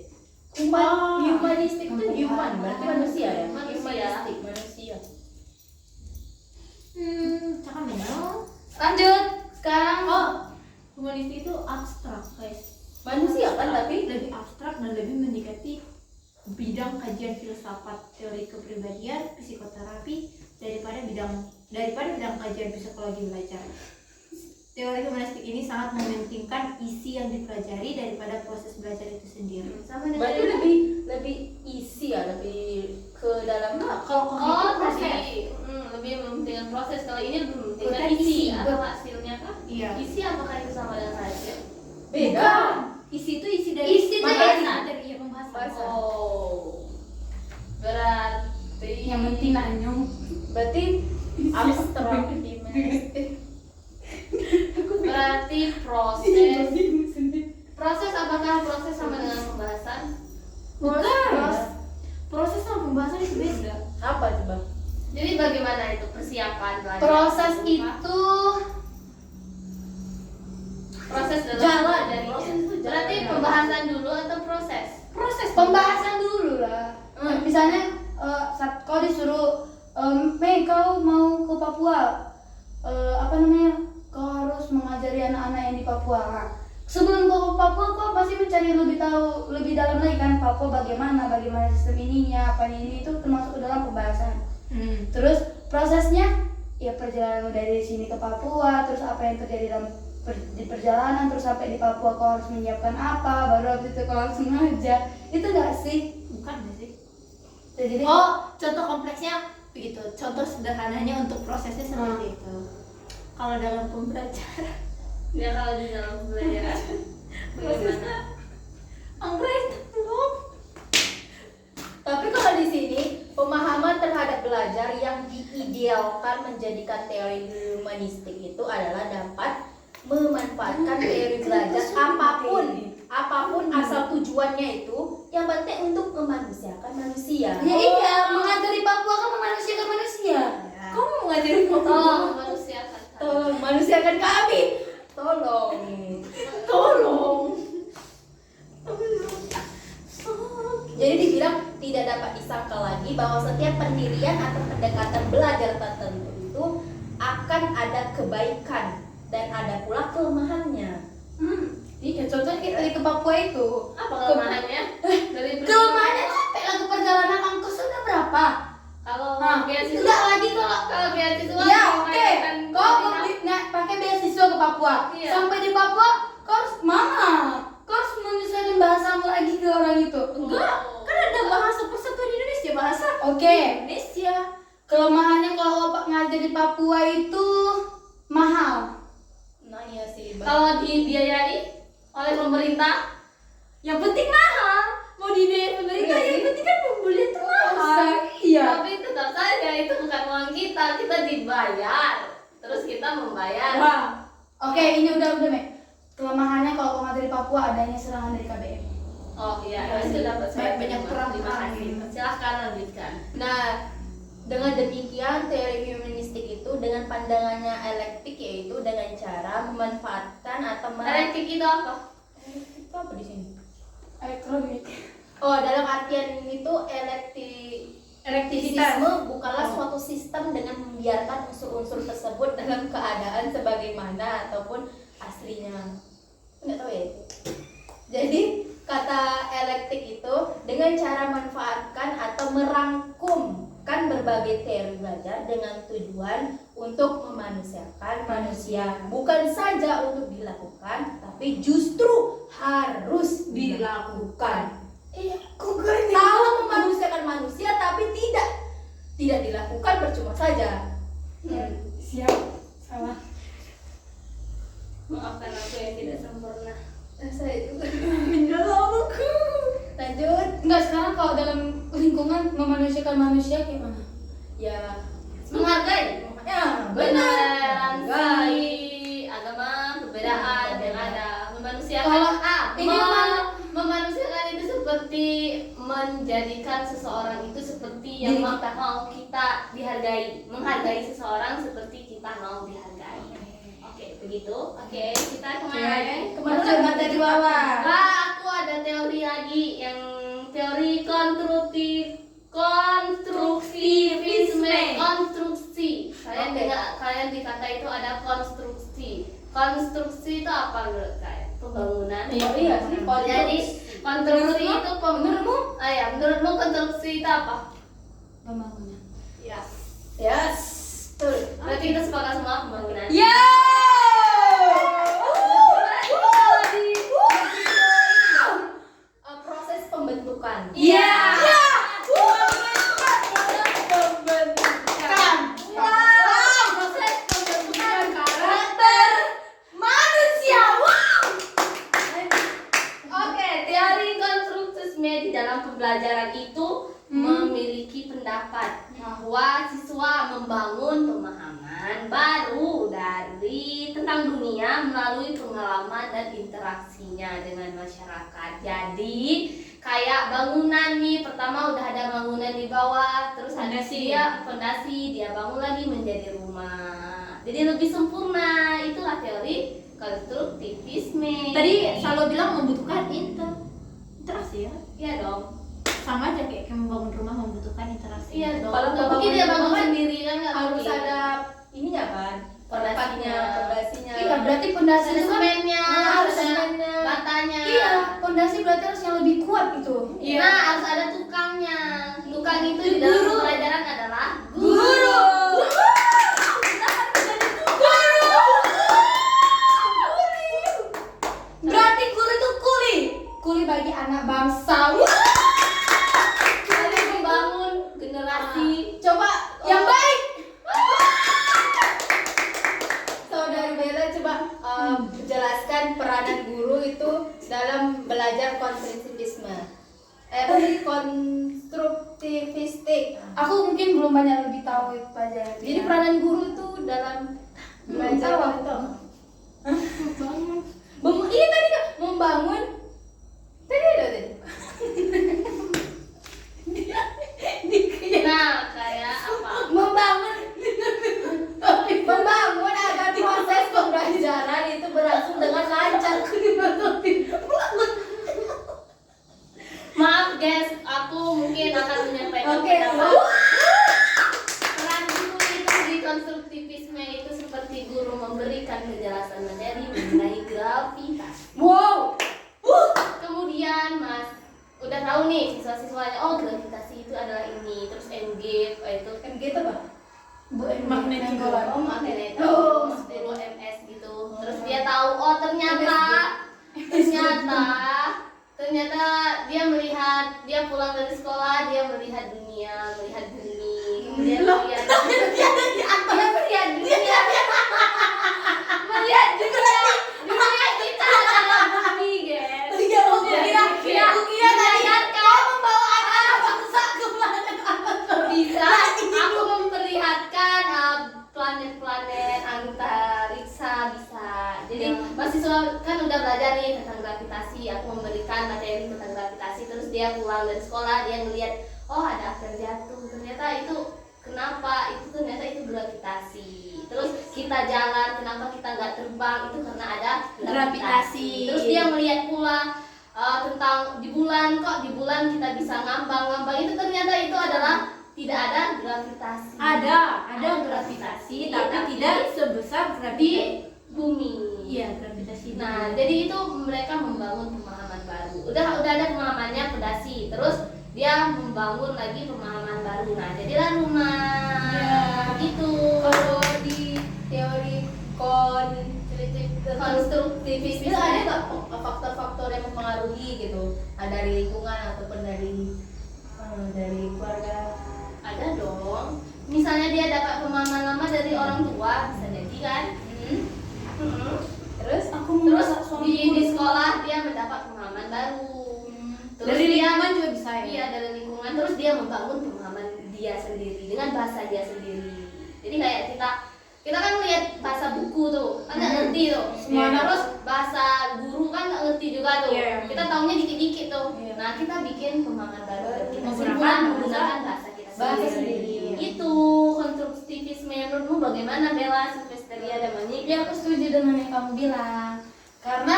[SPEAKER 1] Humanistik itu human, berarti manusia ya?
[SPEAKER 4] Manusia.
[SPEAKER 1] Humanistik, manusia.
[SPEAKER 2] Cakap memang.
[SPEAKER 3] Lanjut. Sekarang
[SPEAKER 2] Humanistik itu abstrak, guys.
[SPEAKER 1] Manusia kan tapi
[SPEAKER 2] Lebih abstrak dan lebih mendekati bidang kajian filsafat, teori kepribadian, psikoterapi daripada bidang kajian psikologi belajar. Teori humanistik ini sangat mementingkan isi yang dipelajari daripada proses belajar itu sendiri.
[SPEAKER 4] Sama dengan
[SPEAKER 1] berarti lebih isi ya, lebih ke dalam
[SPEAKER 2] Kalau
[SPEAKER 4] Oh,
[SPEAKER 2] proses.
[SPEAKER 4] tadi lebih mementingkan proses. Kalau ini lebih mementingkan
[SPEAKER 2] Bukan
[SPEAKER 4] isi
[SPEAKER 2] isi,
[SPEAKER 4] atau hasilnya kah?
[SPEAKER 2] Iya.
[SPEAKER 4] Isi apakah itu sama dengan hasil?
[SPEAKER 1] beda.
[SPEAKER 2] Isi itu isi dari
[SPEAKER 4] Isi itu
[SPEAKER 2] dari pembahasan.
[SPEAKER 4] Oh, berarti
[SPEAKER 3] yang penting nanyong.
[SPEAKER 1] Berarti abstrak.
[SPEAKER 4] berarti proses apakah proses sama dengan pembahasan?
[SPEAKER 2] Proses sama pembahasan itu beda.
[SPEAKER 1] Apa coba?
[SPEAKER 4] Jadi bagaimana itu persiapan belajar?
[SPEAKER 3] Proses
[SPEAKER 4] Apa?
[SPEAKER 3] itu
[SPEAKER 4] proses dalam
[SPEAKER 1] Jalan.
[SPEAKER 4] belajar ini.
[SPEAKER 1] Proses itu jalan.
[SPEAKER 4] Berarti pembahasan dulu atau proses?
[SPEAKER 3] pembahasan dulu lah. Misalnya saat kau disuruh Mei kau mau ke Papua, apa namanya, kau harus mengajari anak-anak yang di Papua. Nah, sebelum kau ke Papua kau pasti mencari lebih tahu lebih dalam lagi kan Papua bagaimana sistem ininya, apa ini itu termasuk ke dalam pembahasan. Terus prosesnya ya perjalanan dari sini ke Papua, terus apa yang terjadi dalam di perjalanan, terus sampai di Papua kau harus menyiapkan apa, baru habis itu kau langsung ngajar. Itu enggak sih?
[SPEAKER 2] Bukan nggak sih?
[SPEAKER 3] Jadi
[SPEAKER 2] Contoh kompleksnya begitu. Contoh sederhananya untuk prosesnya seperti itu. Kalau dalam pembelajaran,
[SPEAKER 4] Ya kalau di dalam pembelajaran bagaimana?
[SPEAKER 2] Anggrek belum.
[SPEAKER 1] Tapi kalau di sini pemahaman terhadap belajar yang diidealkan menjadikan teori humanistik itu adalah dapat memanfaatkan teori belajar apapun asal tujuannya itu yang penting untuk memanusiakan manusia.
[SPEAKER 3] ya iya, mengajari Papua kan memanusiakan manusia.
[SPEAKER 2] Kamu mau ngajarin
[SPEAKER 4] Oh, manusiakan.
[SPEAKER 1] Tolong manusiakan kami. Tolong. Jadi dibilang tidak dapat disangka lagi bahwa setiap pendirian atau pendekatan belajar tertentu itu akan ada kebaikan dan ada pula kelemahannya.
[SPEAKER 3] Iya, contohnya kita tadi ke Papua itu.
[SPEAKER 4] Apa kelemahannya? Dari
[SPEAKER 3] Kelemahannya sampai lagu perjalanan ongkos sudah berapa?
[SPEAKER 4] Kalau
[SPEAKER 3] Nah,
[SPEAKER 4] beasiswa
[SPEAKER 3] enggak lagi kalau
[SPEAKER 4] beasiswa
[SPEAKER 3] ya
[SPEAKER 4] mau
[SPEAKER 3] oke,
[SPEAKER 4] kan
[SPEAKER 3] kau pakai beasiswa ke Papua.
[SPEAKER 4] Iya.
[SPEAKER 3] Sampai di Papua, kau harus mana? Kau harus menyesuaikan bahasamu lagi ke orang itu.
[SPEAKER 2] Enggak, kan ada bahasa persatuan Indonesia, bahasa
[SPEAKER 3] Oke.
[SPEAKER 2] Indonesia.
[SPEAKER 3] Kelemahannya kalau opak ngajar di Papua itu mahal.
[SPEAKER 1] Nah iya sih.
[SPEAKER 4] kalau dibiayai oleh pemerintah,
[SPEAKER 2] Yang penting mahal. Mau dibiayai pemerintah, yang penting kan pembelian itu mahal.
[SPEAKER 3] Iya.
[SPEAKER 4] tapi tetap saja itu bukan uang kita dibayar, terus kita membayar.
[SPEAKER 3] Wah. Oke, ini udah Mek. Kelemahannya kalau kau ngajar di Papua adanya serangan dari KBM.
[SPEAKER 4] Oh iya,
[SPEAKER 2] Iya
[SPEAKER 4] itu
[SPEAKER 2] sih.
[SPEAKER 4] dapat saya
[SPEAKER 2] Banyak
[SPEAKER 4] terima.
[SPEAKER 2] perang
[SPEAKER 4] Terima kasih.
[SPEAKER 2] gitu.
[SPEAKER 4] Silahkan lanjutkan.
[SPEAKER 1] Nah, dengan demikian teori humanistik itu dengan pandangannya elektik yaitu dengan cara memanfaatkan atau
[SPEAKER 4] Elektrik itu apa?
[SPEAKER 1] Elektrik itu apa di sini?
[SPEAKER 3] Elektronik.
[SPEAKER 1] Oh, dalam artian itu Fizisme bukanlah suatu sistem dengan membiarkan unsur-unsur tersebut dalam keadaan sebagaimana ataupun aslinya. Nggak tahu ya itu. Jadi kata elektrik itu dengan cara manfaatkan atau merangkumkan berbagai teori belajar dengan tujuan untuk memanusiakan manusia, bukan saja untuk dilakukan tapi justru harus dilakukan. Iya, kalau memanusiakan manusia tapi tidak dilakukan percuma saja.
[SPEAKER 3] Siap. Salah.
[SPEAKER 4] Maafkan aku yang tidak sempurna.
[SPEAKER 1] Saya juga menjawabku. Lanjut.
[SPEAKER 3] Enggak, sekarang kalau dalam lingkungan memanusiakan manusia gimana?
[SPEAKER 1] Ya,
[SPEAKER 4] Menghargai.
[SPEAKER 1] ya
[SPEAKER 4] Toleransi agama, perbedaan yang ada. Memanusiakan memanusiakan itu seperti menjadikan seseorang itu seperti yang mau kita dihargai. Menghargai seseorang seperti kita mau dihargai. Oke, begitu. Oke, kita kemana?
[SPEAKER 3] Kemana dari bawah?
[SPEAKER 4] Aku ada teori lagi yang teori konstruktivisme. Konstruksi. Kalian dikata itu ada konstruksi. Konstruksi itu apa menurut kalian? Pembangunan.
[SPEAKER 1] Iya sih.
[SPEAKER 4] Jadi konstruksi itu menurutmu konstruksi itu apa?
[SPEAKER 3] Pembangunan.
[SPEAKER 4] Ya.
[SPEAKER 1] Yes. Betul.
[SPEAKER 4] Berarti kita sepakat semua pembangunan.
[SPEAKER 1] Ya. Proses pembentukan.
[SPEAKER 4] Iya.
[SPEAKER 1] Proses pembentukan karakter manusia.
[SPEAKER 4] Oke, teori konstruktisme di dalam pembelajaran itu memiliki pendapat bahwa siswa membangun pemahaman baru dari tentang dunia melalui pengalaman dan interaksinya dengan masyarakat. Jadi kayak bangunan nih, pertama udah ada bangunan di bawah, terus ada fondasi, dia bangun lagi menjadi rumah. Jadi lebih sempurna. Itulah teori konstruktivisme.
[SPEAKER 2] Tadi selalu bilang membutuhkan interaksi ya?
[SPEAKER 4] Iya dong.
[SPEAKER 2] Sama aja kayak membangun rumah membutuhkan interaksi.
[SPEAKER 4] Iya dong.
[SPEAKER 1] Kalau
[SPEAKER 4] Nggak
[SPEAKER 1] nggak
[SPEAKER 4] mungkin dia
[SPEAKER 1] bangun
[SPEAKER 4] bangun
[SPEAKER 1] rumah,
[SPEAKER 4] sendiri kan nggak
[SPEAKER 1] Harus
[SPEAKER 4] mungkin.
[SPEAKER 1] ada ininya kan,
[SPEAKER 4] Pondasinya.
[SPEAKER 1] pondasinya.
[SPEAKER 3] Iya, berarti pondasi
[SPEAKER 4] Ada
[SPEAKER 3] itu kan
[SPEAKER 4] semennya,
[SPEAKER 3] harus
[SPEAKER 4] ada
[SPEAKER 1] semennya.
[SPEAKER 4] batanya.
[SPEAKER 3] iya, pondasi berarti harus yang lebih kuat gitu.
[SPEAKER 4] Nah, harus ada tukangnya. Tukang itu di dalam pelajaran adalah
[SPEAKER 1] Guru.
[SPEAKER 3] Berarti guru itu kuli bagi anak bangsa.
[SPEAKER 4] Kalian membangun generasi.
[SPEAKER 3] Coba yang baik.
[SPEAKER 1] Saudari Bella coba jelaskan peranan guru itu dalam belajar konstruktivisme. Konstruktivistik.
[SPEAKER 3] Aku mungkin belum banyak lebih tahu pelajaran.
[SPEAKER 1] Jadi peranan guru itu dalam belajar
[SPEAKER 3] tahu.
[SPEAKER 1] Iya tadi kan membangun. Tadi ada tadi.
[SPEAKER 4] Nah, kayak apa?
[SPEAKER 1] Membangun agar proses pembelajaran itu berlangsung dengan lancar.
[SPEAKER 4] Maaf guys, aku mungkin akan menyampaikan
[SPEAKER 1] Oke.
[SPEAKER 4] pendapat. Peran guru itu di konstruktivisme itu seperti guru memberikan penjelasan materi mengenai gravitas.
[SPEAKER 1] Wow.
[SPEAKER 4] Kemudian Mas udah tahu nih siswa-siswanya, oh gravitasi itu adalah ini, terus MG itu
[SPEAKER 1] MG itu apa?
[SPEAKER 3] Magnet Golan.
[SPEAKER 4] oh magneto
[SPEAKER 1] Oh.
[SPEAKER 4] 10 ms gitu. Terus dia tahu, oh ternyata dia melihat, dia pulang dari sekolah, dia melihat dunia, melihat bumi, kemudian melihat dunia kita adalah bumi, guys. Bisa aku memperlihatkan planet-planet antariksa bisa. Jadi mahasiswa kan udah belajar nih tentang gravitasi, aku memberikan materi tentang gravitasi, terus dia pulang dari sekolah, dia ngelihat, oh ada air jatuh, ternyata itu ternyata itu gravitasi. Terus kita jalan, kenapa kita nggak terbang, itu karena ada gravitasi. Terus dia melihat pula tentang di bulan, kok di bulan kita bisa ngambang, itu ternyata itu adalah tidak ada gravitasi.
[SPEAKER 2] Ada gravitasi, tapi tidak sebesar
[SPEAKER 4] di
[SPEAKER 2] gravitasi
[SPEAKER 4] bumi.
[SPEAKER 2] iya gravitasi
[SPEAKER 4] Nah, jadi itu mereka membangun pemahaman baru. Udah ada pemahamannya fondasi, terus dia membangun lagi pemahaman baru. Nah, jadilah rumah.
[SPEAKER 2] Ya.
[SPEAKER 4] Gitu.
[SPEAKER 1] Kalau di teori konstruktivis itu ada nggak faktor-faktor yang mempengaruhi gitu? Dari lingkungan ataupun dari keluarga?
[SPEAKER 4] Ada dong. Misalnya dia dapat pemahaman lama dari orang tua, bisa jadi kan?
[SPEAKER 1] Terus
[SPEAKER 4] Terus di sekolah dia mendapat pemahaman baru. Terus
[SPEAKER 2] dari
[SPEAKER 4] dia
[SPEAKER 2] lingkungan juga bisa ya.
[SPEAKER 4] Iya, dari lingkungan. Terus dia membangun pemahaman dia sendiri dengan bahasa dia sendiri. Jadi kayak kita kan lihat bahasa buku tuh, kan nggak ngerti tuh.
[SPEAKER 2] Semuanya.
[SPEAKER 4] Terus bahasa guru kan nggak ngerti juga tuh.
[SPEAKER 2] Iya.
[SPEAKER 4] Kita taunya dikit-dikit tuh.
[SPEAKER 1] Iya.
[SPEAKER 4] Nah, kita bikin pemahaman baru. Kita
[SPEAKER 2] Menggunakan
[SPEAKER 4] menggunakan bahasa kita
[SPEAKER 1] bahasa
[SPEAKER 4] sendiri.
[SPEAKER 1] sendiri.
[SPEAKER 4] Itu konstruktivisme menurutmu bagaimana, Bella, Silvesteria, dan Manik?
[SPEAKER 3] Ya, aku setuju dengan yang kamu bilang. Karena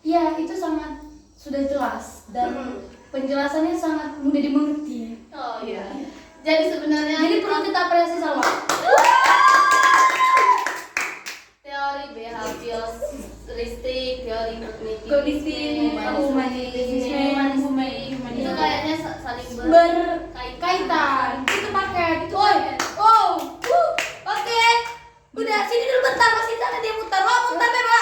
[SPEAKER 3] ya itu sangat sudah jelas dan penjelasannya sangat mudah dimengerti.
[SPEAKER 4] Oh iya. Jadi sebenarnya
[SPEAKER 3] Jadi perlu kita apresiasi sama.
[SPEAKER 4] teori behavioristik, teori
[SPEAKER 3] Kognitif,
[SPEAKER 4] humanisme, itu kayaknya saling
[SPEAKER 3] Berkaitan. Itu paket. Itu oke. Udah sini dulu bentar, masih sana dia mutar. Mutar Bella.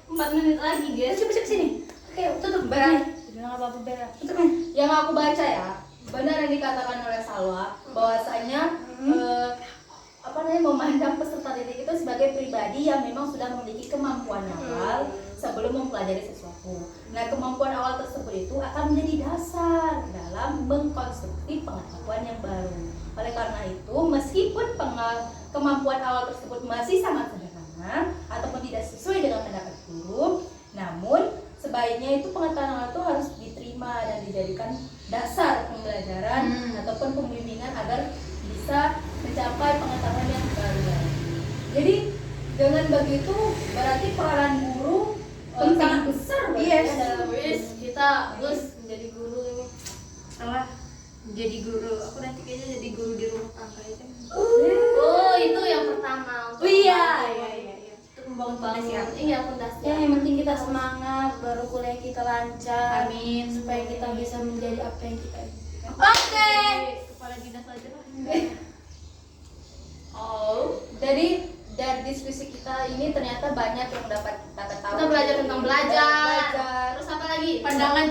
[SPEAKER 4] 4 menit lagi, guys.
[SPEAKER 3] Coba sini. Oke, tutup.
[SPEAKER 1] Bella.
[SPEAKER 3] Udah enggak apa-apa Bella. Tutup.
[SPEAKER 1] Yang aku baca ya, benar yang dikatakan oleh Salwa bahwasanya memandang peserta didik itu sebagai pribadi yang memang sudah memiliki kemampuan awal sebelum mempelajari sesuatu. Nah, kemampuan awal tersebut itu akan menjadi dasar dalam mengkonstruksi pengetahuan yang baru. Oleh karena itu, meskipun kemampuan awal tersebut masih sangat sederhana ataupun tidak sesuai dengan pendapat guru, namun sebaiknya itu pengetahuan awal itu harus diterima dan dijadikan dasar pembelajaran ataupun pembimbingan agar bisa mencapai pengetahuan yang baru lagi. Jadi dengan begitu berarti peranan guru sangat besar
[SPEAKER 3] Yes.
[SPEAKER 1] dalam
[SPEAKER 4] Kita menjadi guru ini.
[SPEAKER 2] salah jadi guru. Aku nanti kayaknya jadi guru di rumah tangga aja.
[SPEAKER 4] Oh, itu yang pertama. Untuk
[SPEAKER 2] Iya.
[SPEAKER 4] Untuk membangun fondasi. Iya, fondasi.
[SPEAKER 3] Ya, yang penting kita semangat, baru kuliah kita lancar.
[SPEAKER 2] Amin.
[SPEAKER 3] Supaya kita bisa menjadi apa yang kita inginkan.
[SPEAKER 2] Oke. Kepala dinas aja lah.
[SPEAKER 1] Oh, jadi dari diskusi kita ini ternyata banyak yang dapat kita ketahui.
[SPEAKER 4] Kita belajar tentang belajar. Terus apa lagi?
[SPEAKER 2] Pandangan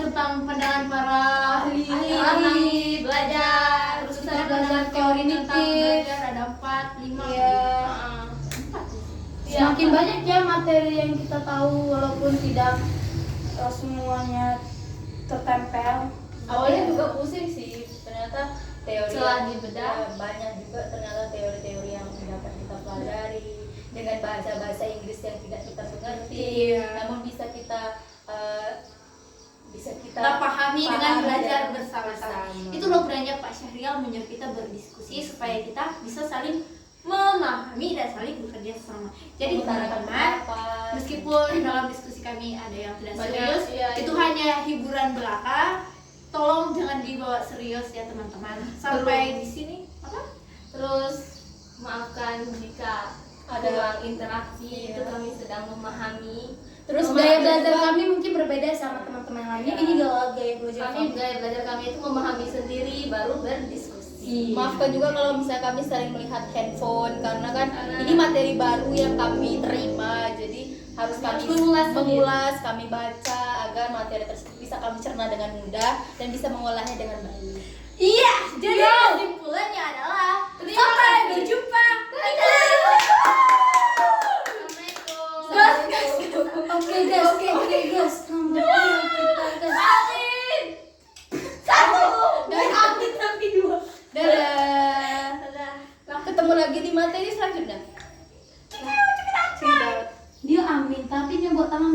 [SPEAKER 2] para
[SPEAKER 4] ahli belajar.
[SPEAKER 2] Terus
[SPEAKER 4] Terus
[SPEAKER 2] kita
[SPEAKER 4] ada
[SPEAKER 2] belajar teori
[SPEAKER 3] kognitif.
[SPEAKER 2] belajar ada 4, 5.
[SPEAKER 3] Iya.
[SPEAKER 4] Iya.
[SPEAKER 3] Semakin banyak ya materi yang kita tahu walaupun tidak semuanya tertempel.
[SPEAKER 1] Awalnya juga pusing sih, ternyata teori
[SPEAKER 4] Setelah
[SPEAKER 1] yang-
[SPEAKER 4] dibedah.
[SPEAKER 1] ya, banyak juga ternyata teori-teori yang dapat kita pelajari dengan bahasa-bahasa Inggris yang tidak kita mengerti,
[SPEAKER 2] Iya.
[SPEAKER 1] namun bisa kita
[SPEAKER 2] Kita pahami dengan belajar
[SPEAKER 1] dan
[SPEAKER 2] bersama-sama.
[SPEAKER 1] bersama.
[SPEAKER 2] Itu loh gunanya Pak Syahrial menyuruh kita berdiskusi supaya kita bisa saling memahami dan saling bekerja sama. Jadi
[SPEAKER 1] Mengutarakan
[SPEAKER 2] teman-teman,
[SPEAKER 1] pendapat.
[SPEAKER 2] meskipun dalam diskusi kami ada yang tidak
[SPEAKER 4] Banyak,
[SPEAKER 2] serius,
[SPEAKER 4] iya,
[SPEAKER 2] itu
[SPEAKER 4] iya.
[SPEAKER 2] hanya hiburan belaka. Tolong jangan dibawa serius ya teman-teman. Sampai di sini apa?
[SPEAKER 4] Terus maafkan jika
[SPEAKER 1] Ada-
[SPEAKER 4] kurang interaksi,
[SPEAKER 1] Iya.
[SPEAKER 4] itu kami sedang memahami.
[SPEAKER 3] Terus
[SPEAKER 1] Memahami
[SPEAKER 3] gaya belajar
[SPEAKER 1] juga.
[SPEAKER 3] kami mungkin berbeda sama teman-teman yang lainnya.
[SPEAKER 1] Iya.
[SPEAKER 3] Ini gaya belajar
[SPEAKER 4] Kami
[SPEAKER 3] kami.
[SPEAKER 4] gaya belajar kami itu memahami sendiri baru berdiskusi.
[SPEAKER 1] Maafkan juga kalau misalnya kami sering melihat handphone karena kan ini materi baru yang kami terima, jadi harus kami mengulas, kami baca agar materi tersebut bisa kami cerna dengan mudah dan bisa mengolahnya dengan baik.
[SPEAKER 2] Iya, jadi kesimpulannya adalah sampai berjumpa.
[SPEAKER 4] Assalamualaikum.
[SPEAKER 3] Oke guys.
[SPEAKER 1] Dadah. Ketemu lagi di materi selanjutnya.
[SPEAKER 3] Dia amin, tapi dia buat tangan